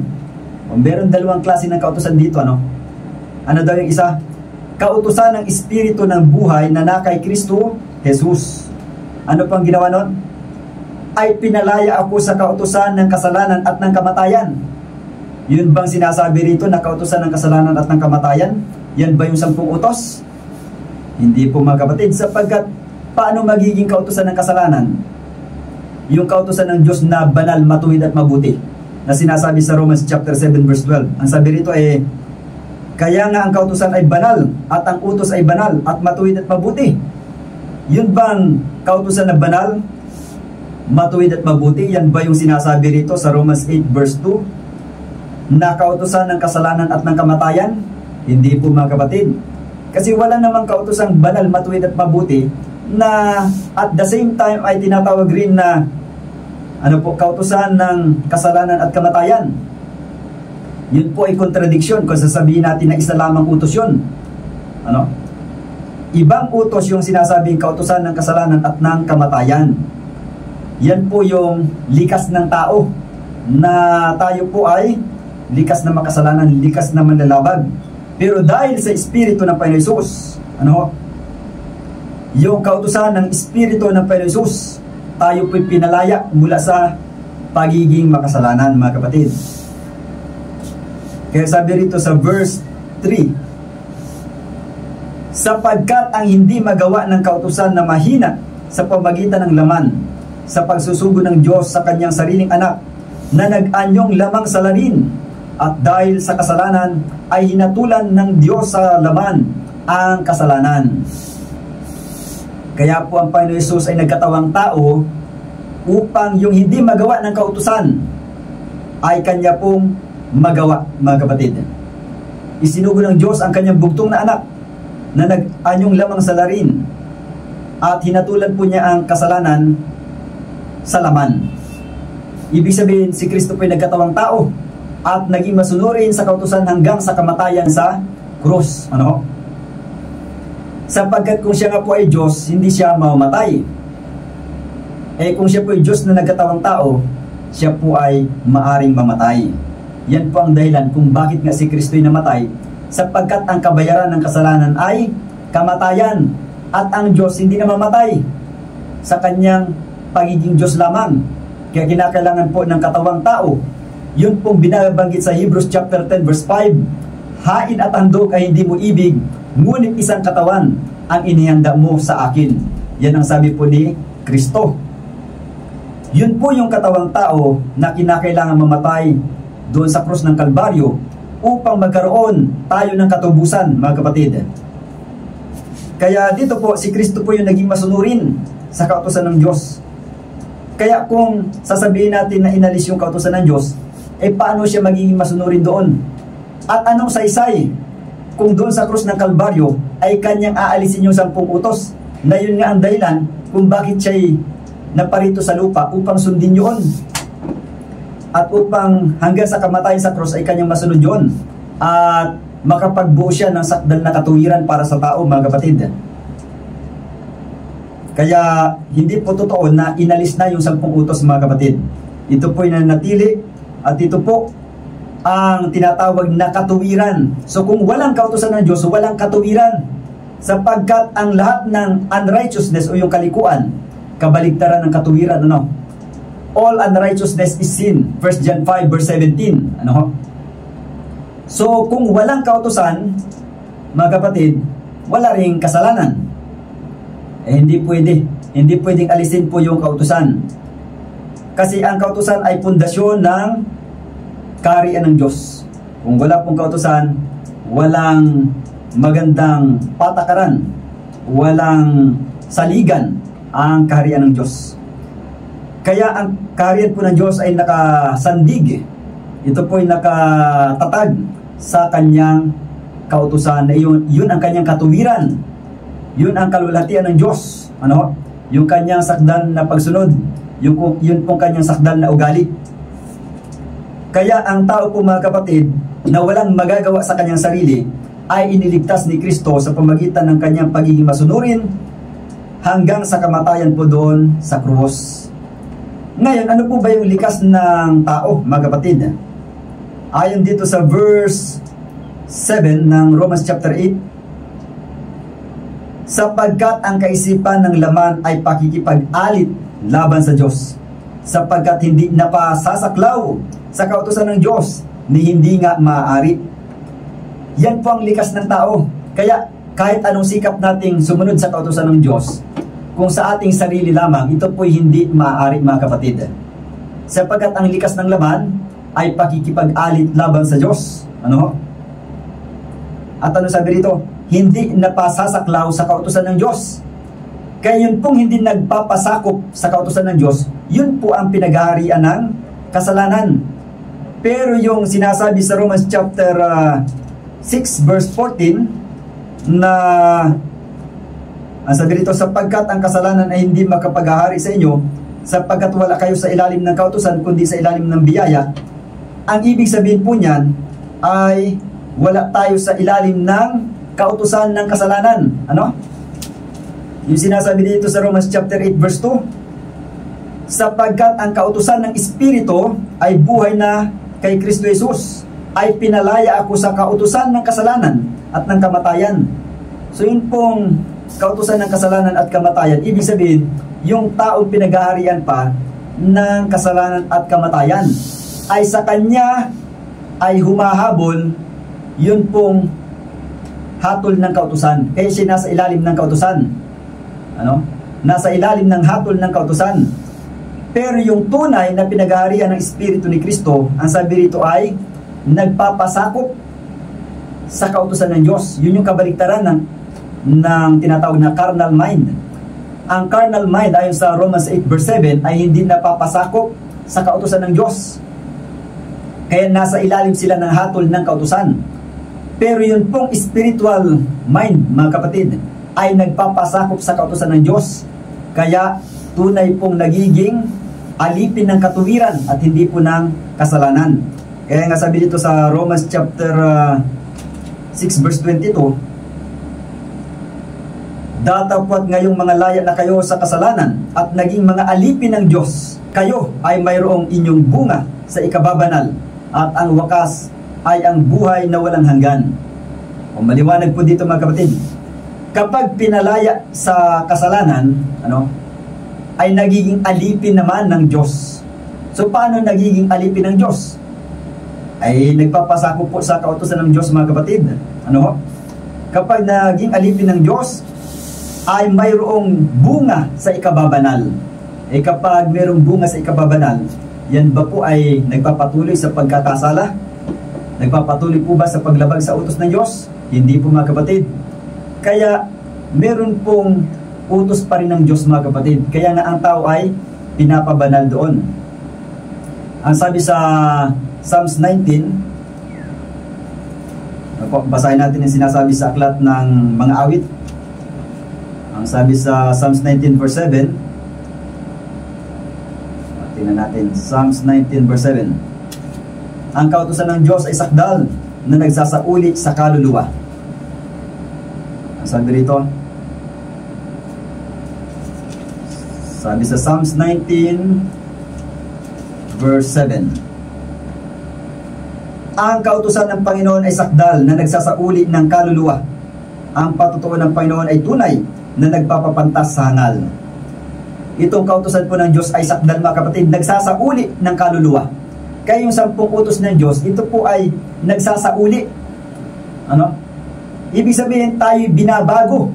Meron dalawang klase ng kautusan dito, Ano daw yung isa? Kautusan ng Espiritu ng buhay na nakay Kristo Jesus. Ano pang ginawa nun? Ay pinalaya ako sa kautusan ng kasalanan at ng kamatayan. Yun bang sinasabi rito na kautusan ng kasalanan at ng kamatayan? Yan ba yung 10 utos? Hindi po mga kapatid, sapagkat paano magiging kautusan ng kasalanan? Yung kautusan ng Diyos na banal, matuwid at mabuti, na sinasabi sa Romans chapter 7 verse 12. Ang sabi rito kaya nga ang kautusan ay banal at ang utos ay banal at matuwid at mabuti. Yun bang kautusan na banal, matuwid at mabuti? Yan ba yung sinasabi rito sa Romans 8 verse 2? Na kautusan ng kasalanan at ng kamatayan? Hindi po mga kapatid. Kasi wala namang kautosang banal, matuwid at mabuti na at the same time ay tinatawag rin na kautusan ng kasalanan at kamatayan. Yun po ay contradiction kung sasabihin natin na isa lamang utos yun. Ibang utos yung sinasabing kautusan ng kasalanan at ng kamatayan. Yan po yung likas ng tao na tayo po ay likas na makasalanan, likas na manlalabag. Pero dahil sa Espiritu ng Panginoon Hesus, yung kautusan ng Espiritu ng Panginoon Hesus, tayo po'y pinalaya mula sa pagiging makasalanan, mga kapatid. Kaya sabi rito sa verse 3, sapagkat ang hindi magawa ng kautusan na mahina sa pamagitan ng laman, sa pagsusugo ng Diyos sa kanyang sariling anak, na nag-anyong lamang sa larin, at dahil sa kasalanan ay hinatulan ng Diyos sa laman ang kasalanan. Kaya po ang Panginoon Hesus ay nagkatawang tao upang yung hindi magawa ng kautusan ay kanya pong magawa, mga kapatid. Isinugo ng Diyos ang kanyang bugtong na anak na nag-anyong lamang sa larin at hinatulan po niya ang kasalanan sa laman. Ibig sabihin, si Kristo po ay nagkatawang tao at naging masunurin sa kautusan hanggang sa kamatayan sa krus. Ano? Sapagkat kung siya nga po ay Diyos, hindi siya mamamatay. Kung siya po ay Diyos na nagkatawang tao, siya po ay maaring mamatay. Yan po ang dahilan kung bakit nga si Kristo ay namatay, sapagkat ang kabayaran ng kasalanan ay kamatayan, at ang Diyos hindi namamatay sa kanyang pagiging Diyos lamang. Kaya kinakailangan po ng katawang tao. Yun pong binabanggit sa Hebrews chapter 10 verse 5, hain at handog ay hindi mo ibig, ngunit isang katawan ang inihanda mo sa akin. Yan ang sabi po ni Kristo. Yun po yung katawang tao na kinakailangan mamatay doon sa krus ng Kalbaryo upang magkaroon tayo ng katubusan, mga kapatid. Kaya dito po, si Kristo po yung naging masunurin sa kautusan ng Diyos. Kaya kung sasabihin natin na inalis yung kautusan ng Diyos, paano siya magiging masunurin doon? At anong saysay kung doon sa krus ng Kalbaryo ay kanyang aalisin yung 10 utos, na yun nga ang dahilan kung bakit siya'y naparito sa lupa upang sundin yun, at upang hanggang sa kamatayan sa cross ay kanyang masunod yun, at makapagbuo siya ng sakdal na katuwiran para sa tao, mga kapatid. Kaya hindi po totoo na inalis na yung 10 utos, mga kapatid. Ito po ay nanatili, at ito po ang tinatawag na katuwiran. So kung walang kautusan ng Diyos, walang katuwiran, sapagkat ang lahat ng unrighteousness o yung kalikuan, kabaligtaran ng katuwiran, ano? All unrighteousness is sin. 1 John 5 verse 17. Ano? So, kung walang kautusan, mga kapatid, wala ring kasalanan. Hindi pwede. Hindi pwedeng alisin po yung kautusan. Kasi ang kautusan ay pundasyon ng kaharian ng Diyos. Kung wala pong kautusan, walang magandang patakaran, walang saligan ang kaharian ng Diyos. Kaya ang kaharian po ng Diyos ay nakasandig. Ito po ay nakatatag sa kanyang kautusan. Yun ang kanyang katuwiran. Yun ang kalulatian ng Diyos. Ano? Yung kanyang sakdal na pagsunod. Yun pong kanyang sakdal na ugali. Kaya ang tao po, mga kapatid, na walang magagawa sa kanyang sarili, ay iniligtas ni Kristo sa pamagitan ng kanyang pagiging masunurin hanggang sa kamatayan po doon sa krus. Ngayon, ano po ba yung likas ng tao, mga kapatid? Ayon dito sa verse 7 ng Romans chapter 8, sapagkat ang kaisipan ng laman ay pakikipag-alit laban sa Diyos, sapagkat hindi napasasaklaw sa kautusan ng Diyos, ni hindi nga maaari. Yan po ang likas ng tao. Kaya kahit anong sikap nating sumunod sa kautusan ng Diyos, kung sa ating sarili lamang, ito po'y hindi maaari, mga kapatid. Sapagkat ang likas ng laman ay pakikipag-alit laban sa Diyos. Ano? At ano sabi rito? Hindi napasasaklaw sa kautusan ng Diyos. Kaya yun pong hindi nagpapasakop sa kautusan ng Diyos, yun po ang pinag-aharian ng kasalanan. Pero yung sinasabi sa Romans chapter 6 verse 14 na ang sabi rito, sapagkat ang kasalanan ay hindi makapag-ahari sa inyo, sapagkat wala kayo sa ilalim ng kautusan kundi sa ilalim ng biyaya. Ang ibig sabihin po niyan ay wala tayo sa ilalim ng kautusan ng kasalanan. Ano? Yung sinasabi dito sa Romans chapter 8 verse 2, sapagkat ang kautusan ng Espiritu ay buhay na kay Kristo Jesus, ay pinalaya ako sa kautusan ng kasalanan at ng kamatayan. So yun pong kautusan ng kasalanan at kamatayan, ibig sabihin, yung taong pinag-aharian pa ng kasalanan at kamatayan ay sa kanya ay humahabol yun pong hatol ng kautusan. Kaya siya nasa ilalim ng kautusan. Ano? Nasa ilalim ng hatol ng kautusan. Pero yung tunay na pinag-aharian ng Espiritu ni Kristo, ang sabi rito ay nagpapasakop sa kautusan ng Diyos. Yun yung kabaligtaran ng tinatawag na carnal mind. Ang carnal mind ayon sa Romans 8 verse 7 ay hindi napapasakop sa kautusan ng Diyos. Kaya nasa ilalim sila ng hatol ng kautusan. Pero yun pong spiritual mind, mga kapatid, ay nagpapasakop sa kautusan ng Diyos. Kaya tunay pong nagiging alipin ng katuwiran at hindi po ng kasalanan. Kaya nga sabi dito sa Romans chapter 6 verse 22, datapwat ngayong mga laya na kayo sa kasalanan at naging mga alipin ng Diyos, kayo ay mayroong inyong bunga sa ikababanal at ang wakas ay ang buhay na walang hanggan. O maliwanag po dito mga kapatid, kapag pinalaya sa kasalanan, ay nagiging alipin naman ng Diyos. So paano nagiging alipin ng Diyos? Ay nagpapasakop po sa kautusan ng Diyos mga kapatid. Kapag naging alipin ng Diyos, ay mayroong bunga sa ikababanal. Kapag mayroong bunga sa ikababanal, yan ba po ay nagpapatuloy sa pagkakasala? Nagpapatuloy po ba sa paglabag sa utos ng Diyos? Hindi po mga kapatid. Kaya meron pong utos pa rin ng Diyos mga kapatid. Kaya nga ang tao ay pinapabanal doon. Ang sabi sa Psalms 19, basahin natin yung sinasabi sa aklat ng mga awit. Ang sabi sa Psalms 19 verse 7, tingnan natin, Psalms 19 verse 7. Ang kautusan ng Diyos ay sakdal na nagsasauli sa kaluluwa. Ang sabi rito, sabi sa Psalms 19 verse 7, ang kautusan ng Panginoon ay sakdal na nagsasauli ng kaluluwa. Ang patutuo ng Panginoon ay tunay na nagpapapantas sa hangal. Itong kautusan po ng Diyos ay sakdal mga kapatid, nagsasauli ng kaluluwa. Kaya yung 10 utos ng Diyos, ito po ay nagsasauli. Ibig sabihin tayo binabago.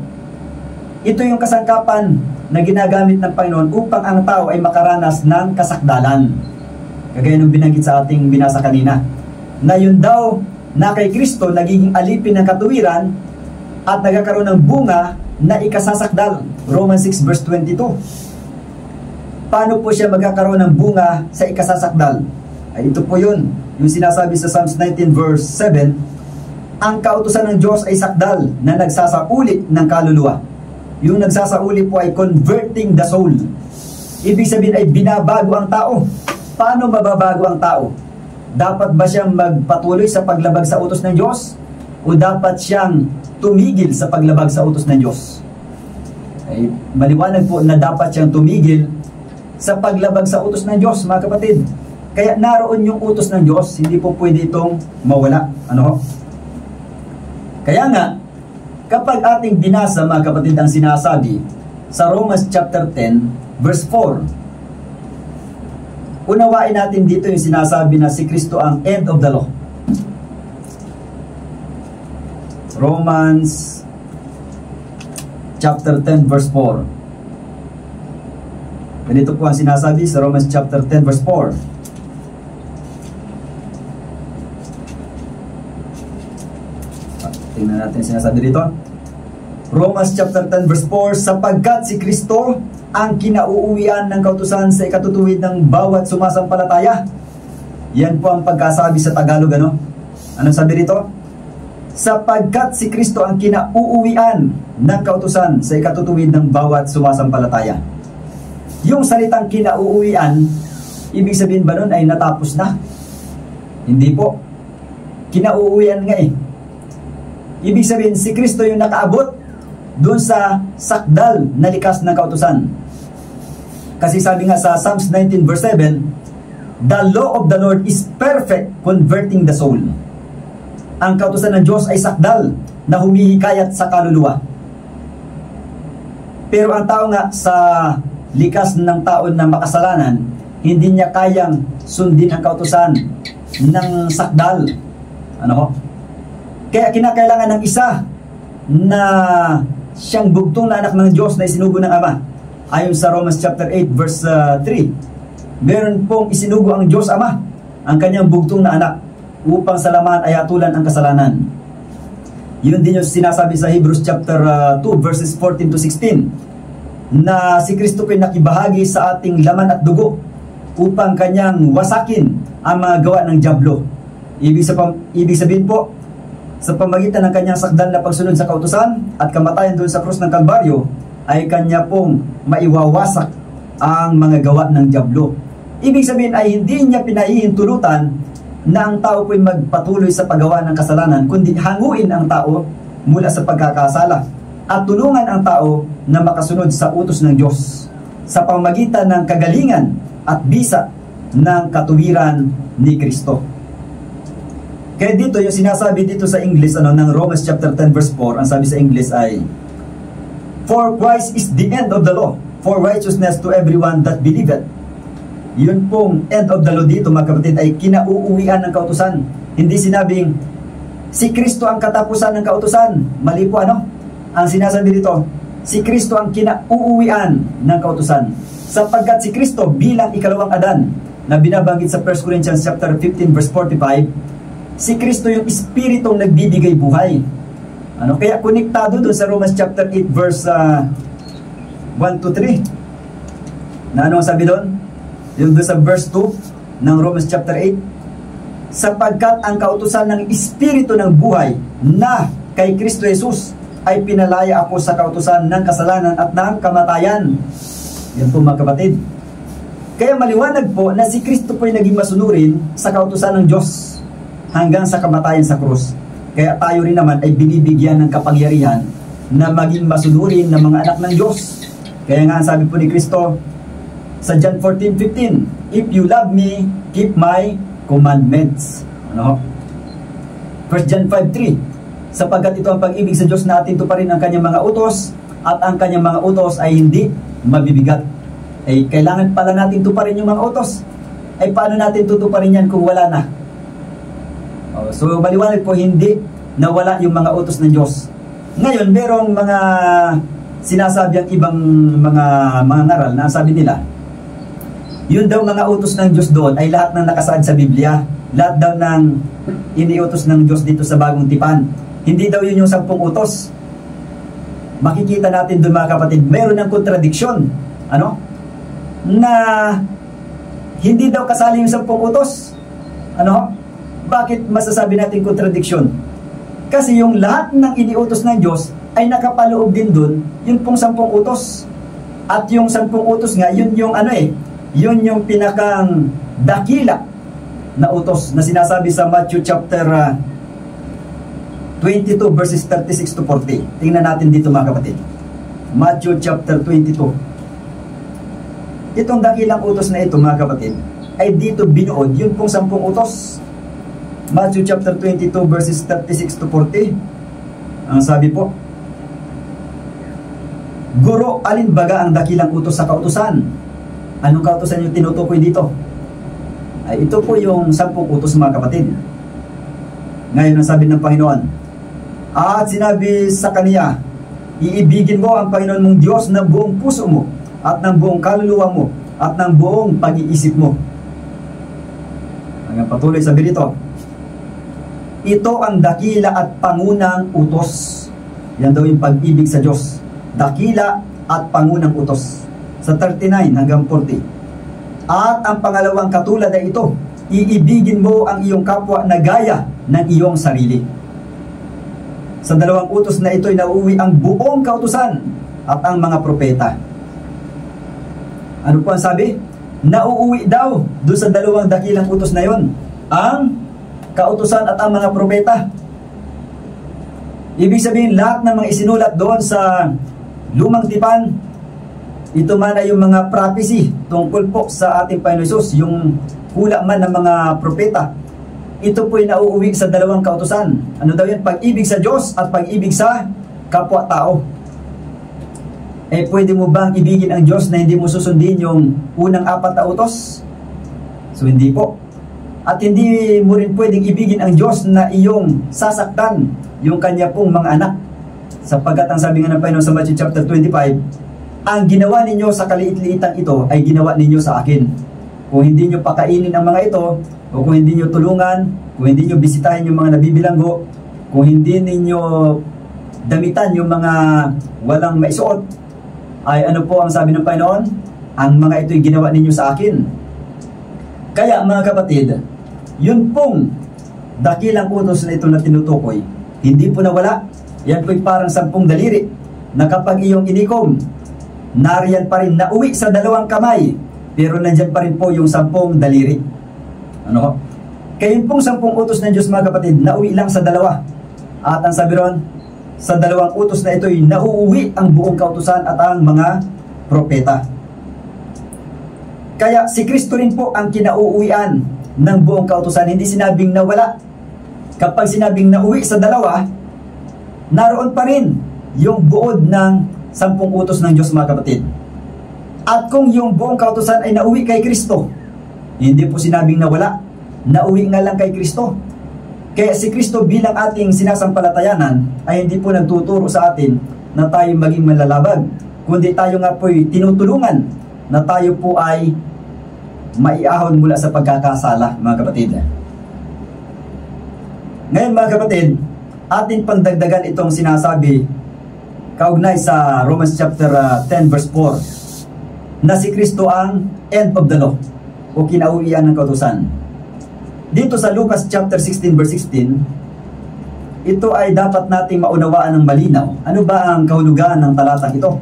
Ito yung kasangkapan na ginagamit ng Panginoon upang ang tao ay makaranas ng kasakdalan. Kagaya nung binanggit sa ating binasa kanina, na yun daw na kay Kristo nagiging alipin ng katuwiran at nagkakaroon ng bunga na ikasasakdal. Romans 6 verse 22. Paano po siya magkakaroon ng bunga sa ikasasakdal? Ay ito po yun, yung sinasabi sa Psalms 19 verse 7, ang kautusan ng Diyos ay sakdal na nagsasauli ng kaluluwa. Yung nagsasauli po ay converting the soul. Ibig sabihin ay binabago ang tao. Paano mababago ang tao? Dapat ba siyang magpatuloy sa paglabag sa utos ng Diyos? O dapat siyang tumigil sa paglabag sa utos ng Diyos? Ay, maliwanag po na dapat siyang tumigil sa paglabag sa utos ng Diyos, mga kapatid. Kaya naroon yung utos ng Diyos, hindi po pwede itong mawala. Kaya nga, kapag ating binasa mga kapatid ang sinasabi sa Romans chapter 10 verse 4, unawain natin dito yung sinasabi na si Kristo ang end of the law. Romans chapter 10 verse 4. Ganito po ang sinasabi sa Romans chapter 10 verse 4. Tingnan natin sinasabi dito. Romans chapter 10 verse 4, sapagkat si Kristo ang kinauuwian ng kautusan sa ikatutuwid ng bawat sumasampalataya. Yan po ang pagkasabi sa Tagalog, Anong sabi dito? Sapagkat si Kristo ang kinauuwian ng kautusan sa ikatutuwid ng bawat sumasampalataya. Yung salitang kinauuwian, ibig sabihin ba nun ay natapos na? Hindi po. Kinauuwian nga Ibig sabihin, si Kristo yung nakaabot doon sa sakdal na likas ng kautusan. Kasi sabi nga sa Psalms 19 verse 7, the law of the Lord is perfect, converting the soul. Ang kautusan ng Diyos ay sakdal na humihikayat sa kaluluwa. Pero ang tao nga sa likas ng taon na makasalanan, hindi niya kayang sundin ang kautusan ng sakdal. Kaya kinakailangan ng isa na siyang bugtong na anak ng Diyos na isinugo ng Ama. Ayon sa Romans chapter 8 verse 3, meron pong isinugo ang Diyos Ama, ang kanyang bugtong na anak, upang salaman ay hatulan ang kasalanan. Yun din yung sinasabi sa Hebrews chapter 2 verses 14 to 16, na si Kristo ay nakibahagi sa ating laman at dugo upang kanyang wasakin ang mga gawa ng dyablo. Ibig sabihin po, sa pamagitan ng kanyang sakdal na pagsunod sa kautusan at kamatayan doon sa krus ng Kalbaryo, ay kanya pong maiwawasak ang mga gawa ng dyablo. Ibig sabihin ay hindi niya pinahihintulutan na ang tao po'y magpatuloy sa paggawa ng kasalanan, kundi hanguin ang tao mula sa pagkakasala at tulungan ang tao na makasunod sa utos ng Diyos sa pamagitan ng kagalingan at bisa ng katuwiran ni Kristo. Kaya dito, yung sinasabi dito sa English, ng Romans chapter 10 verse 4, ang sabi sa English ay, "For Christ is the end of the law, for righteousness to everyone that believeth." Yun pong end of the law dito, mga kapatid, ay kinauuwian ng kautusan. Hindi sinabing, si Kristo ang katapusan ng kautusan. Mali po, Ang sinasabi dito, si Kristo ang kinauuwian ng kautusan. Sapagkat si Kristo bilang ikalawang Adan, na binabanggit sa 1 Corinthians chapter 15 verse 45, si Kristo yung Espiritong nagbibigay buhay. Kaya konektado doon sa Romans chapter 8 verse 1 to 3. Na ang sabi doon? Yung doon sa verse 2 ng Romans chapter 8. Sapagkat ang kautusan ng Espiritu ng buhay na kay Kristo Jesus ay pinalaya ako sa kautusan ng kasalanan at ng kamatayan. Yan po, mga kapatid. Kaya maliwanag po na si Kristo po ay naging masunurin sa kautusan ng Diyos hanggang sa kamatayan sa krus. Kaya tayo rin naman ay binibigyan ng kapangyarihan na maging masunurin ng mga anak ng Diyos. Kaya nga sabi po ni Kristo sa John 14:15, "If you love me, keep my commandments." 1 John 5:3, "Sapagkat ito ang pag-ibig sa Diyos na atin tuparin ang kanyang mga utos, at ang kanyang mga utos ay hindi mabibigat." Kailangan pala natin tuparin yung mga utos. Paano natin tutuparin yan kung wala na? So maliwanag po, hindi nawala yung mga utos ng Diyos. Ngayon, merong mga sinasabi ang ibang mga ngaral na sabi nila, yun daw mga utos ng Diyos doon ay lahat ng nakasaad sa Biblia. Lahat daw ng iniutos ng Diyos dito sa Bagong Tipan. Hindi daw yun yung 10 utos. Makikita natin doon, mga kapatid, meron ng kontradiksyon. Na hindi daw kasali yung 10 utos. Bakit masasabi natin kontradiksyon? Kasi yung lahat ng iniutos ng Diyos ay nakapaloob din dun yung pong 10 utos. At yung 10 utos nga, yun yung yun yung pinakang dakila na utos na sinasabi sa Matthew chapter 22 verses 36 to 40. Tingnan natin dito, mga kapatid. Matthew chapter 22. Itong dakilang utos na ito, mga kapatid, ay dito binuod yung pong 10 utos. Matthew chapter 22 verses 36 to 40. Ang sabi po, "Guro, alin baga ang dakilang utos sa kautusan?" Anong kautusan yung tinutukoy dito? Ito po yung 10 utos, mga kapatid. Ngayon ang sabi ng Panginoon, "At sinabi sa kaniya, iibigin mo ang Panginoon mong Diyos ng buong puso mo, at ng buong kaluluwa mo, at ng buong pag-iisip mo." Hanggang patuloy sabi dito, "Ito ang dakila at pangunang utos." Yan daw yung pag-ibig sa Diyos. Dakila at pangunang utos. Sa 39 hanggang 40. "At ang pangalawang katulad ay ito, iibigin mo ang iyong kapwa na gaya ng iyong sarili." Sa 2 utos na ito ay nauuwi ang buong kautusan at ang mga propeta. Ano po ang sabi? Nauuwi daw doon sa 2 dakilang utos na yon ang kautusan at ang mga propeta. Ibig sabihin, lahat ng mga isinulat doon sa Lumang Tipan, ito man ay yung mga prophecy tungkol po sa ating Panginoon Jesus, yung hula man ng mga propeta, ito po ay nauuwi sa 2 kautusan. Ano daw yan? Pag-ibig sa Diyos at pag-ibig sa kapwa-tao. Pwede mo bang ibigin ang Diyos na hindi mo susundin yung unang 4 na utos? So hindi po. At hindi mo rin pwedeng ibigin ang Diyos na iyong sasaktan yung kanya pong mga anak. Sapagkat ang sabi nga ng Panginoon sa Matthew chapter 25, "Ang ginawa ninyo sa kaliit-liitang ito ay ginawa ninyo sa akin." Kung hindi nyo pakainin ang mga ito, o kung hindi nyo tulungan, kung hindi nyo bisitahin yung mga nabibilanggo, kung hindi ninyo damitan yung mga walang maisuot, ay ano po ang sabi ng Panginoon? Ang mga ito'y ginawa ninyo sa akin. Kaya, mga kapatid, yun pong dakilang utos na ito na tinutukoy Hindi po nawala. Yan po'y parang 10 daliri na kapag iyong inikom, nariyan pa rin, nauwi sa 2 kamay, pero nandyan pa rin po yung 10 daliri. Ano? Kaya yung pong 10 utos ng Diyos, mga kapatid, nauwi lang sa 2. At ang sabi ron, sa 2 utos na ito'y nauuwi ang buong kautusan at ang mga propeta. Kaya si Kristo rin po ang kinauuwian ng buong kautusan. Hindi sinabing nawala. Kapag sinabing nauwi sa 2, naroon pa rin yung buod ng 10 utos ng Diyos, mga kapatid. At kung yung buong kautusan ay nauwi kay Kristo, hindi po sinabing nawala, nauwi nga lang kay Kristo. Kaya si Kristo bilang ating sinasampalatayanan ay hindi po nagtuturo sa atin na tayo maging manlalabag, kundi tayo nga po'y tinutulungan na tayo po ay maiahon mula sa pagkakasala, mga kapatid. Ngayon, mga kapatid, atin pandagdagan itong sinasabi kaugnay sa Romans chapter 10 verse 4 na si Kristo ang end of the law o kinauwian ng kautusan. Dito sa Lucas chapter 16 verse 16, ito ay dapat nating maunawaan ng malinaw. Ano ba ang kahulugan ng talatang ito?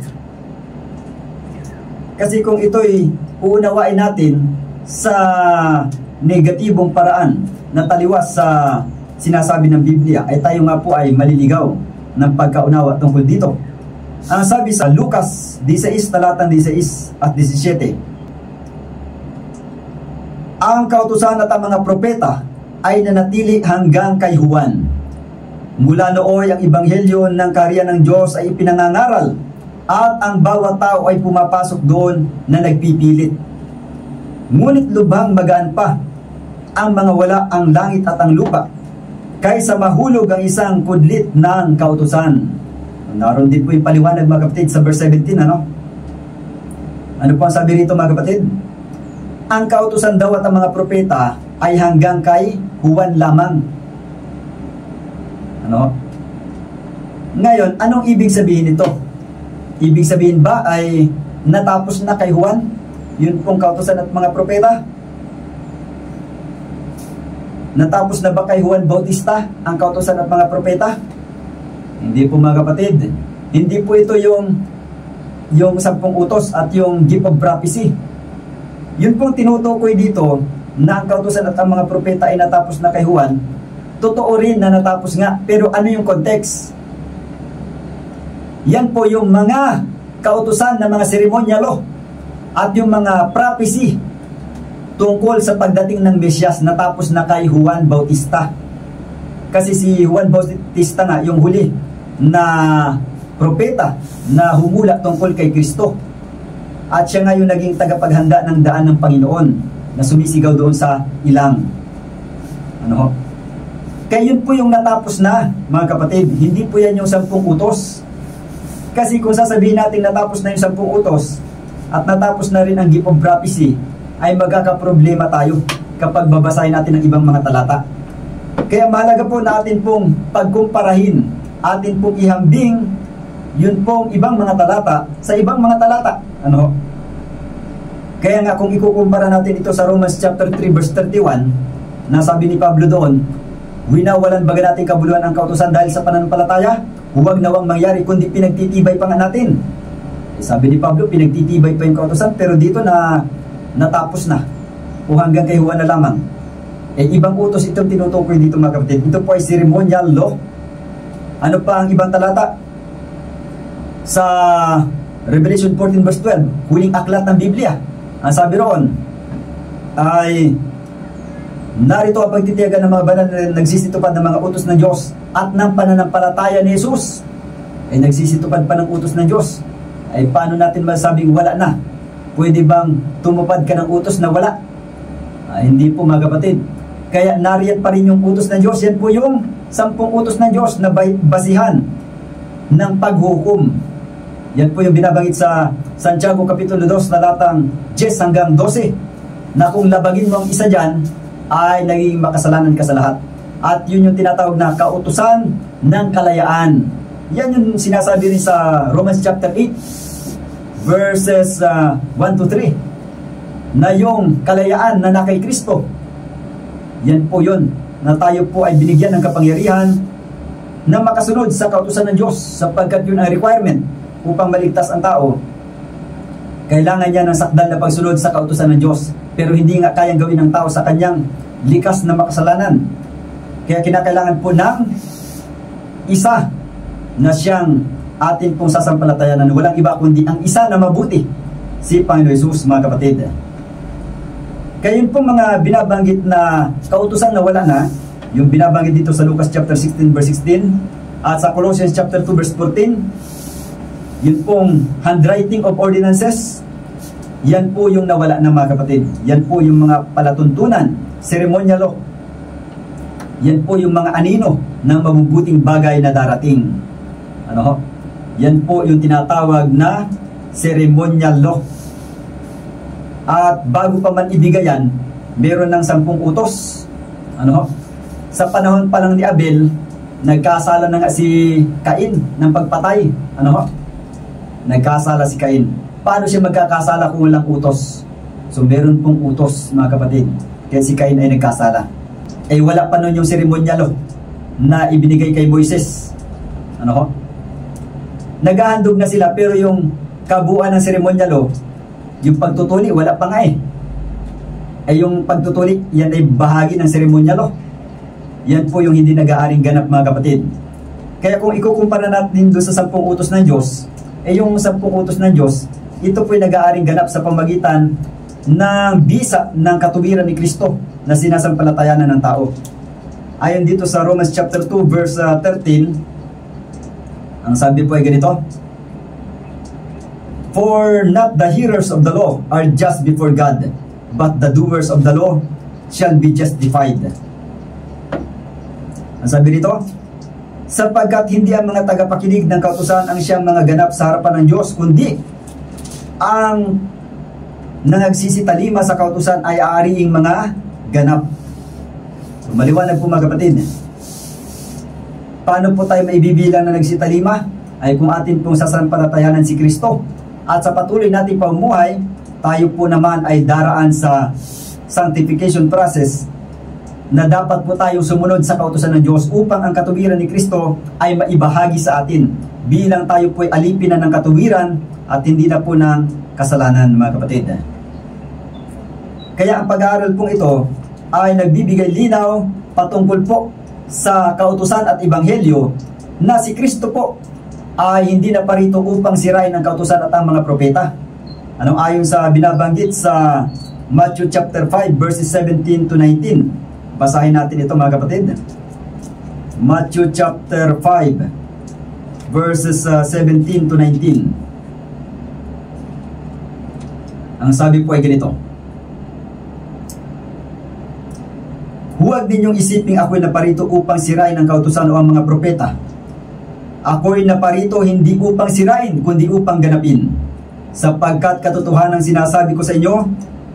Kasi kung ito'y uunawain natin sa negatibong paraan na taliwas sa sinasabi ng Biblia, ay tayo nga po ay maliligaw ng pagkaunawa tungkol dito. Ang sabi sa Lucas 16, talatang 16 at 17, ang kautusan at ang mga propeta ay nanatili hanggang kay Juan. Mula nooy ang ebanghelyo ng kaharian ng Diyos ay ipinangangaral at ang bawat tao ay pumapasok doon na nagpipilit. Ngunit lubhang magaan pa ang mga wala ang langit at ang lupa kaysa mahulog ang isang kudlit ng kautusan. Naroon din po yung paliwanag, mga kapatid, sa verse 17, ano? Ano po ang sabi rito, mga kapatid? Ang kautusan daw at ang mga propeta ay hanggang kay Juan lamang. Ano? Ngayon, anong ibig sabihin nito? Ibig sabihin ba ay natapos na kay Juan yun pong kautusan at mga propeta? Natapos na ba kay Juan Bautista ang kautusan at mga propeta? Hindi po, mga kapatid. Hindi po ito yung 10 utos at yung gift of prophecy. Yun pong tinutukoy dito na ang kautusan at ang mga propeta ay natapos na kay Juan. Totoo rin na natapos nga, pero ano yung context? Yan po yung mga kautusan ng mga ceremonial law at yung mga prophecy tungkol sa pagdating ng Mesyas natapos na kay Juan Bautista. Kasi si Juan Bautista nga yung huli na propeta na humula tungkol kay Kristo. At siya nga yung naging tagapaghanda ng daan ng Panginoon na sumisigaw doon sa ilang. Ano ho? Kaya yun po yung natapos na, mga kapatid. Hindi po yan yung 10 utos. Kasi kung sasabihin natin natapos na yung 10 utos at natapos na rin ang gift of prophecy, ay magkakaproblema tayo kapag babasahin natin ang ibang mga talata. Kaya mahalaga po na atin pong pagkumparahin, atin pong ihambing yun pong ibang mga talata sa ibang mga talata. Ano? Kaya nga kung ikukumpara natin ito sa Romans chapter 3 verse 31, nasabi ni Pablo doon, winawalan baga natin kabuluhan ang kautusan dahil sa pananampalataya? Huwag nawang mangyari kundi pinagtitibay pa nga natin. Sabi ni Pablo, pinagtitibay pa yung kautusan, pero dito na natapos na o hanggang kay Juan na lamang. Ibang utos itong tinutukoy dito, mga kapatid. Ito po ay ceremonial law. Ano pa ang ibang talata? Sa Revelation 14 verse 12, huling aklat ng Biblia, ang sabi roon ay, narito ang pagtitiyagan ng mga banal na nagsisitupad ng mga utos ng Diyos at ng pananampalataya ni Jesus. Ay nagsisitupad pa ng utos ng Diyos. Ay paano natin masabing wala na? Pwede bang tumupad ka ng utos na wala? Hindi po, mga kapatid. Kaya nariyan pa rin yung utos ng Diyos. Yan po yung 10 utos ng Diyos na basihan ng paghukom. Yan po yung binabanggit sa Santiago Kapitulo 2, talatang 10 hanggang 12, na kung labagin mo ang isa dyan, ay naging makasalanan ka sa lahat. At yun yung tinatawag na kautusan ng kalayaan. Yan yung sinasabi rin sa Romans chapter 8, verses 1 to 3, na yung kalayaan na na kay Kristo. Yan po yun, na tayo po ay binigyan ng kapangyarihan na makasunod sa kautusan ng Diyos, sapagkat yun ang requirement upang maligtas ang tao. Kailangan niya ng sakdal na pagsunod sa kautusan ng Diyos, pero hindi nga kayang gawin ng tao sa kanyang likas na makasalanan. Kaya kinakailangan po ng isa na siyang atin pong sasampalatayanan, walang iba kundi ang isa na mabuti, si Panginoon Jesus, mga kapatid. Kaya yun pong mga binabanggit na kautusan na wala na, yung binabanggit dito sa Lucas chapter 16 verse 16 at sa Colossians chapter 2 verse 14, yun pong handwriting of ordinances, yan po yung nawala na, mga kapatid. Yan po yung mga palatuntunan, ceremonial law. Yan po yung mga anino ng mabubuting bagay na darating. Ano ho? Yan po yung tinatawag na ceremonial law. At bago pa man ibigay yan, meron ng 10 utos. Ano ho? Sa panahon pa lang ni Abel, nagkasala na nga si Cain ng pagpatay. Ano ho? Nagkasala si Cain. Paano siya magkakasala kung walang utos? So meron pong utos, mga kapatid. Kaya si Cain ay nagkasala. Eh wala pa nun yung ceremonial law na ibinigay kay Moises. Ano ho? Naghahandog na sila, pero yung kabuuan ng ceremonial law, yung pagtutuli, wala pa nga eh. Eh yung pagtutuli, yan ay bahagi ng ceremonial law. Yan po yung hindi nag-aaring ganap, mga kapatid. Kaya kung ikukumpara natin doon sa 10 utos ng Diyos, eh yung 10 utos ng Diyos, ito po yung nag-aaring ganap sa pamagitan ng bisa ng katuwiran ni Kristo na sinasampalatayanan ng tao. Ayon dito sa Romans chapter 2 verse 13, ang sabi po ay ganito: For not the hearers of the law are just before God, but the doers of the law shall be justified. Ang sabi dito, sapagkat hindi ang mga tagapakinig ng kautusan ang siyang mga ganap sa harapan ng Diyos, kundi ang nagsisitalima sa kautusan ay aariing mga ganap. So, maliwanag po, mga kapatid. Paano po tayo maibibilang na nagsitalima? Ay kung atin pong sasampalatayanan si Kristo. At sa patuloy nating pamumuhay, tayo po naman ay daraan sa sanctification process na dapat po tayong sumunod sa kautusan ng Diyos upang ang katuwiran ni Kristo ay maibahagi sa atin bilang tayo po ay alipin na ng katuwiran at hindi na po ng kasalanan, mga kapatid. Kaya ang pag-aaral pong ito ay nagbibigay linaw patungkol po sa kautusan at ebanghelyo na si Kristo po ay hindi na parito upang sirain ang kautusan at ang mga propeta. Anong ayon sa binabanggit sa Matthew chapter 5 verses 17 to 19. Basahin natin ito, mga kapatid. Matthew chapter 5 verses 17 to 19. Ang sabi po ay ganito: Huwag ninyong isiping ako'y naparito upang sirain ang kautusan o ang mga propeta. Ako'y naparito hindi upang sirain, kundi upang ganapin. Sapagkat katotohanan sinasabi ko sa inyo,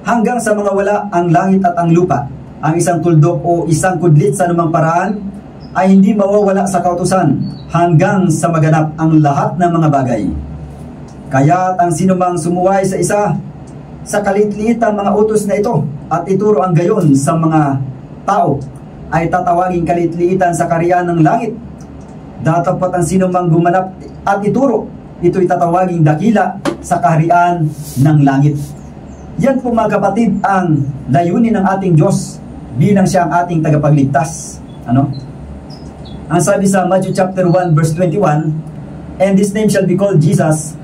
hanggang sa mga wala ang langit at ang lupa, ang isang tuldok o isang kudlit sa anumang paraan ay hindi mawawala sa kautusan hanggang sa maganap ang lahat ng mga bagay. Kaya't ang sinumang sumuway sa isa sa kalitliitang mga utos na ito at ituro ang gayon sa mga tao ay tatawaging kalitliitan sa kaharian ng langit. Datapot ang sinumang gumanap at ituro, ito'y tatawaging dakila sa kaharian ng langit. Yan po, mga kapatid, ang layunin ng ating Diyos bilang siya ang ating tagapagligtas. Ano? Ang sabi sa Matthew chapter 1 verse 21, And his name shall be called Jesus,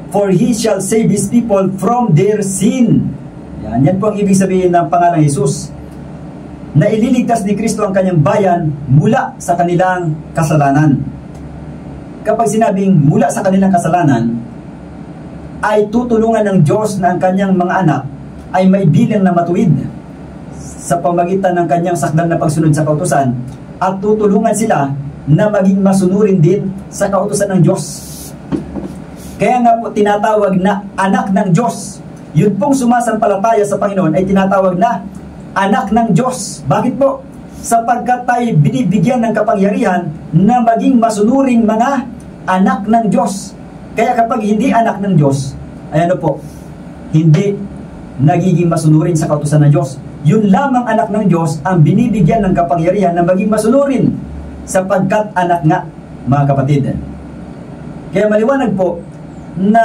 for he shall save his people from their sin. Yan po ang ibig sabihin ng pangalang Jesus, na ililigtas ni Kristo ang kanyang bayan mula sa kanilang kasalanan. Kapag sinabing mula sa kanilang kasalanan, ay tutulungan ng Diyos na ang kanyang mga anak ay may bilang na matuwid sa pamagitan ng kanyang sakdal na pagsunod sa kautusan, at tutulungan sila na maging masunurin din sa kautusan ng Diyos. Kaya nga po tinatawag na anak ng Diyos. Yun pong sumasampalataya sa Panginoon ay tinatawag na anak ng Diyos. Bakit po? Sapagkat tayo binibigyan ng kapangyarihan na maging masunuring mga anak ng Diyos. Kaya kapag hindi anak ng Diyos, ay ano po, hindi nagiging masunurin sa kautusan ng Diyos. Yun lamang anak ng Diyos ang binibigyan ng kapangyarihan na maging masunurin sapagkat anak nga, mga kapatid. Kaya maliwanag po na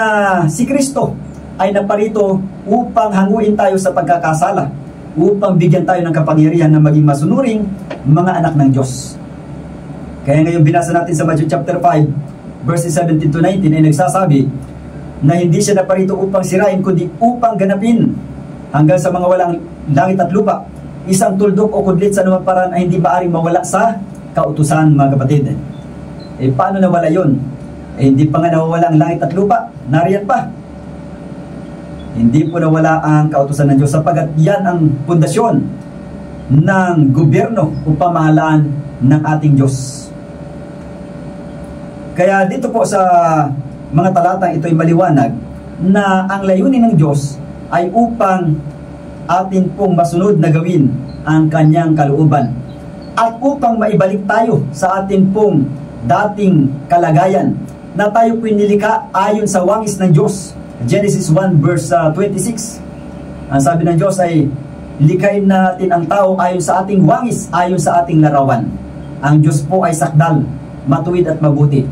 si Kristo ay naparito upang hanguin tayo sa pagkakasala, upang bigyan tayo ng kapangyarihan na maging masunuring mga anak ng Diyos. Kaya ngayon binasa natin sa Matthew chapter 5 verses 17 to 19 ay nagsasabi na hindi siya naparito upang sirain, kundi upang ganapin hanggang sa mga walang langit at lupa, isang tuldok o kudlit sa anumang paraan ay hindi maaring mawala sa kautusan, mga kapatid. Paano nawala yun? Hindi pa nga nawawala ang langit at lupa, nariyan pa. Hindi po nawala ang kautusan ng Diyos, sapagat yan ang pundasyon ng gobyerno o pamahalaan ng ating Diyos. Kaya dito po sa mga talatang ito ay maliwanag na ang layunin ng Diyos ay upang atin pong masunod na gawin ang kanyang kalooban at upang maibalik tayo sa atin pong dating kalagayan na tayo po'y nilikha ayon sa wangis ng Diyos. Genesis 1 verse 26. Ang sabi ng Diyos ay likhain natin ang tao ayon sa ating wangis, ayon sa ating larawan. Ang Diyos po ay sakdal, matuwid at mabuti,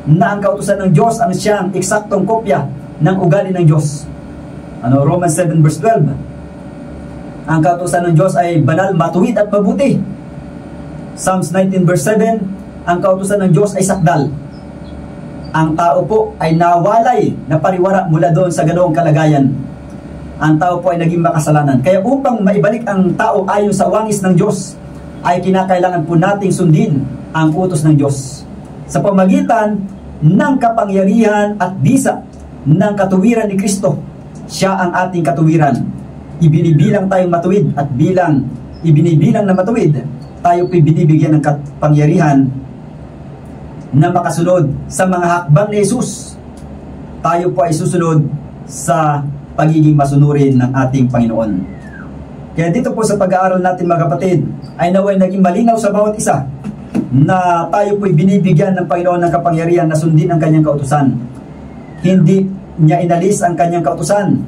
na ang kautusan ng Diyos ang siyang eksaktong kopya ng ugali ng Diyos. Romans 7 verse 12. Ang kautusan ng Diyos ay banal, matuwid at mabuti. Psalms 19 verse 7. Ang kautusan ng Diyos ay sakdal. Ang tao po ay nawalay na pariwara mula doon sa ganoong kalagayan. Ang tao po ay naging makasalanan. Kaya upang maibalik ang tao ayon sa wangis ng Diyos, ay kinakailangan po nating sundin ang utos ng Diyos sa pamagitan ng kapangyarihan at bisa ng katuwiran ni Kristo. Siya ang ating katuwiran. Ibinibilang tayong matuwid, at bilang ibinibilang na matuwid, tayo po'y binibigyan ng kapangyarihan na makasunod sa mga hakbang ni Jesus. Tayo po ay susunod sa pagiging masunurin ng ating Panginoon. Kaya dito po sa pag-aaral natin, mga kapatid, ay naway naging malinaw sa bawat isa na tayo po'y binibigyan ng Panginoon ng kapangyarihan na sundin ang kanyang kautusan. Hindi niya inalis ang kanyang kautusan.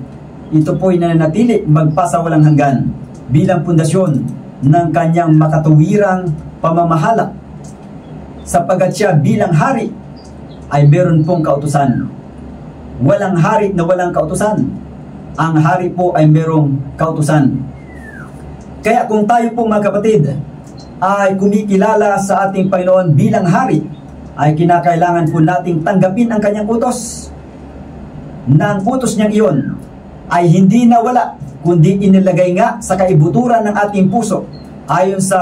Ito po'y nananatili magpasawalang hanggan bilang pundasyon ng kanyang makatuwirang pamamahala, sapagkat siya bilang hari ay meron pong kautusan. Walang hari na walang kautusan. Ang hari po ay merong kautusan. Kaya kung tayo po, mga kapatid, ay kumikilala sa ating Panginoon bilang hari, ay kinakailangan po nating tanggapin ang kanyang utos. Na ang utos niyang iyon ay hindi nawala, kundi inilagay nga sa kaibuturan ng ating puso, ayon sa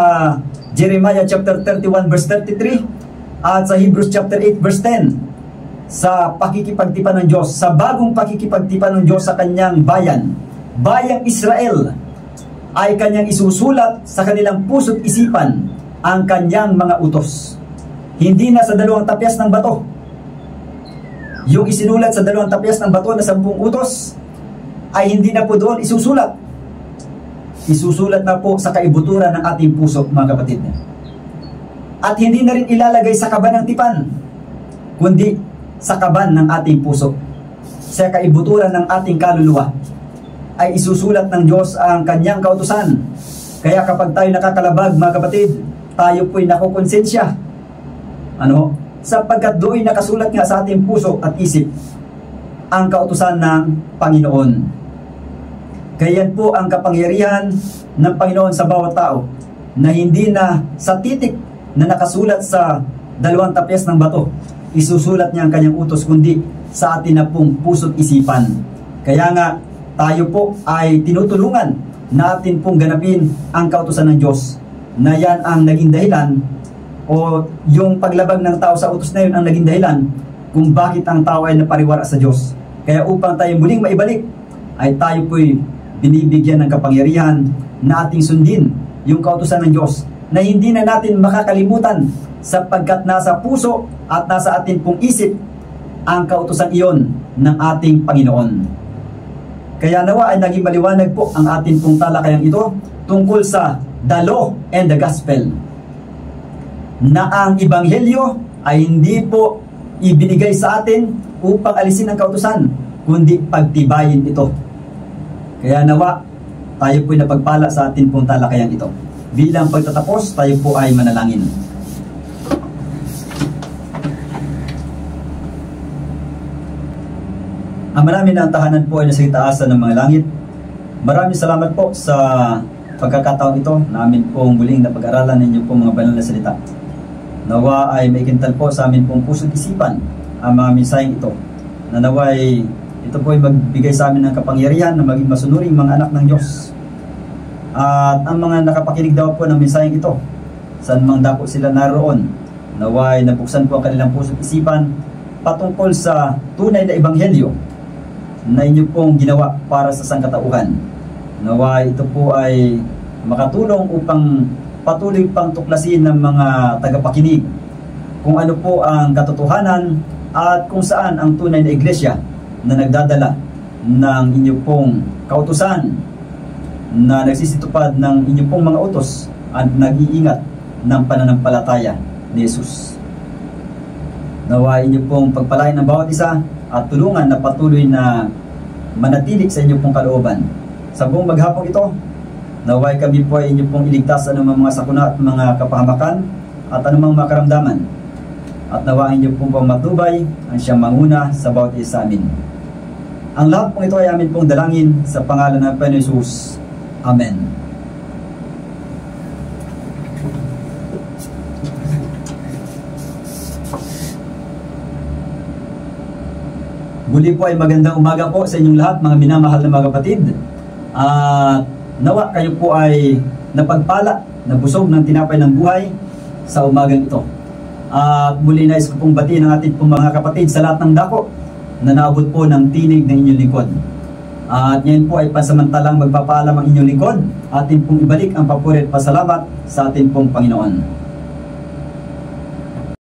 Jeremiah chapter 31 verse 33 at sa Hebrews chapter 8 verse 10, sa pakikipagtipan ng Diyos, sa bagong pakikipagtipan ng Diyos sa kanyang bayan, bayang Israel, ay kanyang isusulat sa kanilang puso't isipan ang kanyang mga utos. Hindi na sa 2 tapyas ng bato. Yung isinulat sa 2 tapyas ng bato na 10 utos ay hindi na po doon isusulat. Isusulat na po sa kaibuturan ng ating puso, mga kapatid. At hindi na rin ilalagay sa kaban ng tipan, kundi sa kaban ng ating puso, sa kaibuturan ng ating kaluluwa, ay isusulat ng Diyos ang kanyang kautusan. Kaya kapag tayo nakakalabag, mga kapatid, tayo po'y nakukonsensya. Sapagkat doon nakasulat nga sa ating puso at isip ang kautusan ng Panginoon. Kaya yan po ang kapangyarihan ng Panginoon sa bawat tao, na hindi na sa titik na nakasulat sa 2 tapyas ng bato isusulat niya ang kanyang utos, kundi sa atin na pong puso't isipan. Kaya nga tayo po ay tinutulungan natin pong ganapin ang kautusan ng Diyos, na yan ang naging dahilan, o yung paglabag ng tao sa utos na yun ang naging dahilan kung bakit ang tao ay napariwara sa Diyos. Kaya upang tayo muling maibalik, ay tayo po'y binibigyan ng kapangyarihan na ating sundin yung kautusan ng Diyos, na hindi na natin makakalimutan, sapagkat nasa puso at nasa atin pong isip ang kautusan iyon ng ating Panginoon. Kaya nawa ay naging maliwanag po ang atin pong talakayang ito tungkol sa the law and the gospel, na ang ebanghelyo ay hindi po ibinigay sa atin upang alisin ang kautusan, kundi pagtibayin ito. Kaya nawa tayo po'y napagpala sa atin pong talakayang ito. Bilang pagtatapos, tayo po ay manalangin. Ama namin na ang tahanan po ay nasa itaasan ng mga langit. Maraming salamat po sa pagkakataon ito namin pong muling napag-aralan ninyo pong mga banal na salita. Nawa ay maikintal po sa amin pong puso't isipan ang mga mensaheng ito. Na naway ito po ay magbigay sa amin ng kapangyarihan na maging masunuring mga anak ng Diyos. At ang mga nakapakinig daw po ng mensaheng ito, saan mang dako sila naroon, naway nabuksan po ang kanilang puso't isipan patungkol sa tunay na ebanghelyo na inyo pong ginawa para sa sangkatauhan. Naway ito po ay makatulong upang patuloy pang tuklasin ng mga tagapakinig kung ano po ang katotohanan at kung saan ang tunay na iglesia na nagdadala ng inyo pong kautusan, na nagsisitupad ng inyo pong mga utos at nag-iingat ng pananampalataya ni Jesus. Naway inyo pong pagpalain ng bawat isa at tulungan na patuloy na manatilik sa inyo pong kalooban. Sa buong maghapong ito, naway kami po ay inyo pong iligtas anumang mga sakuna at mga kapahamakan at anumang makaramdaman. At naway inyo pong pamatubay ang siyang manguna sa bawat isa sa amin. Ang lahat pong ito ay amin pong dalangin sa pangalan ng Panginoon Jesus. Amen. Muli po ay magandang umaga po sa inyong lahat, mga minamahal na mga kapatid. At nawa kayo po ay napagpala, nabusog ng tinapay ng buhay sa umagang ito. At muli nais ko pong batiin ang ating pong mga kapatid sa lahat ng dako na naabot po ng tinig ng inyong lingkod. At ngayon po ay pansamantalang magpapaalam ang inyong lingkod, atin pong ibalik ang papuri at pasalamat sa ating pong Panginoon.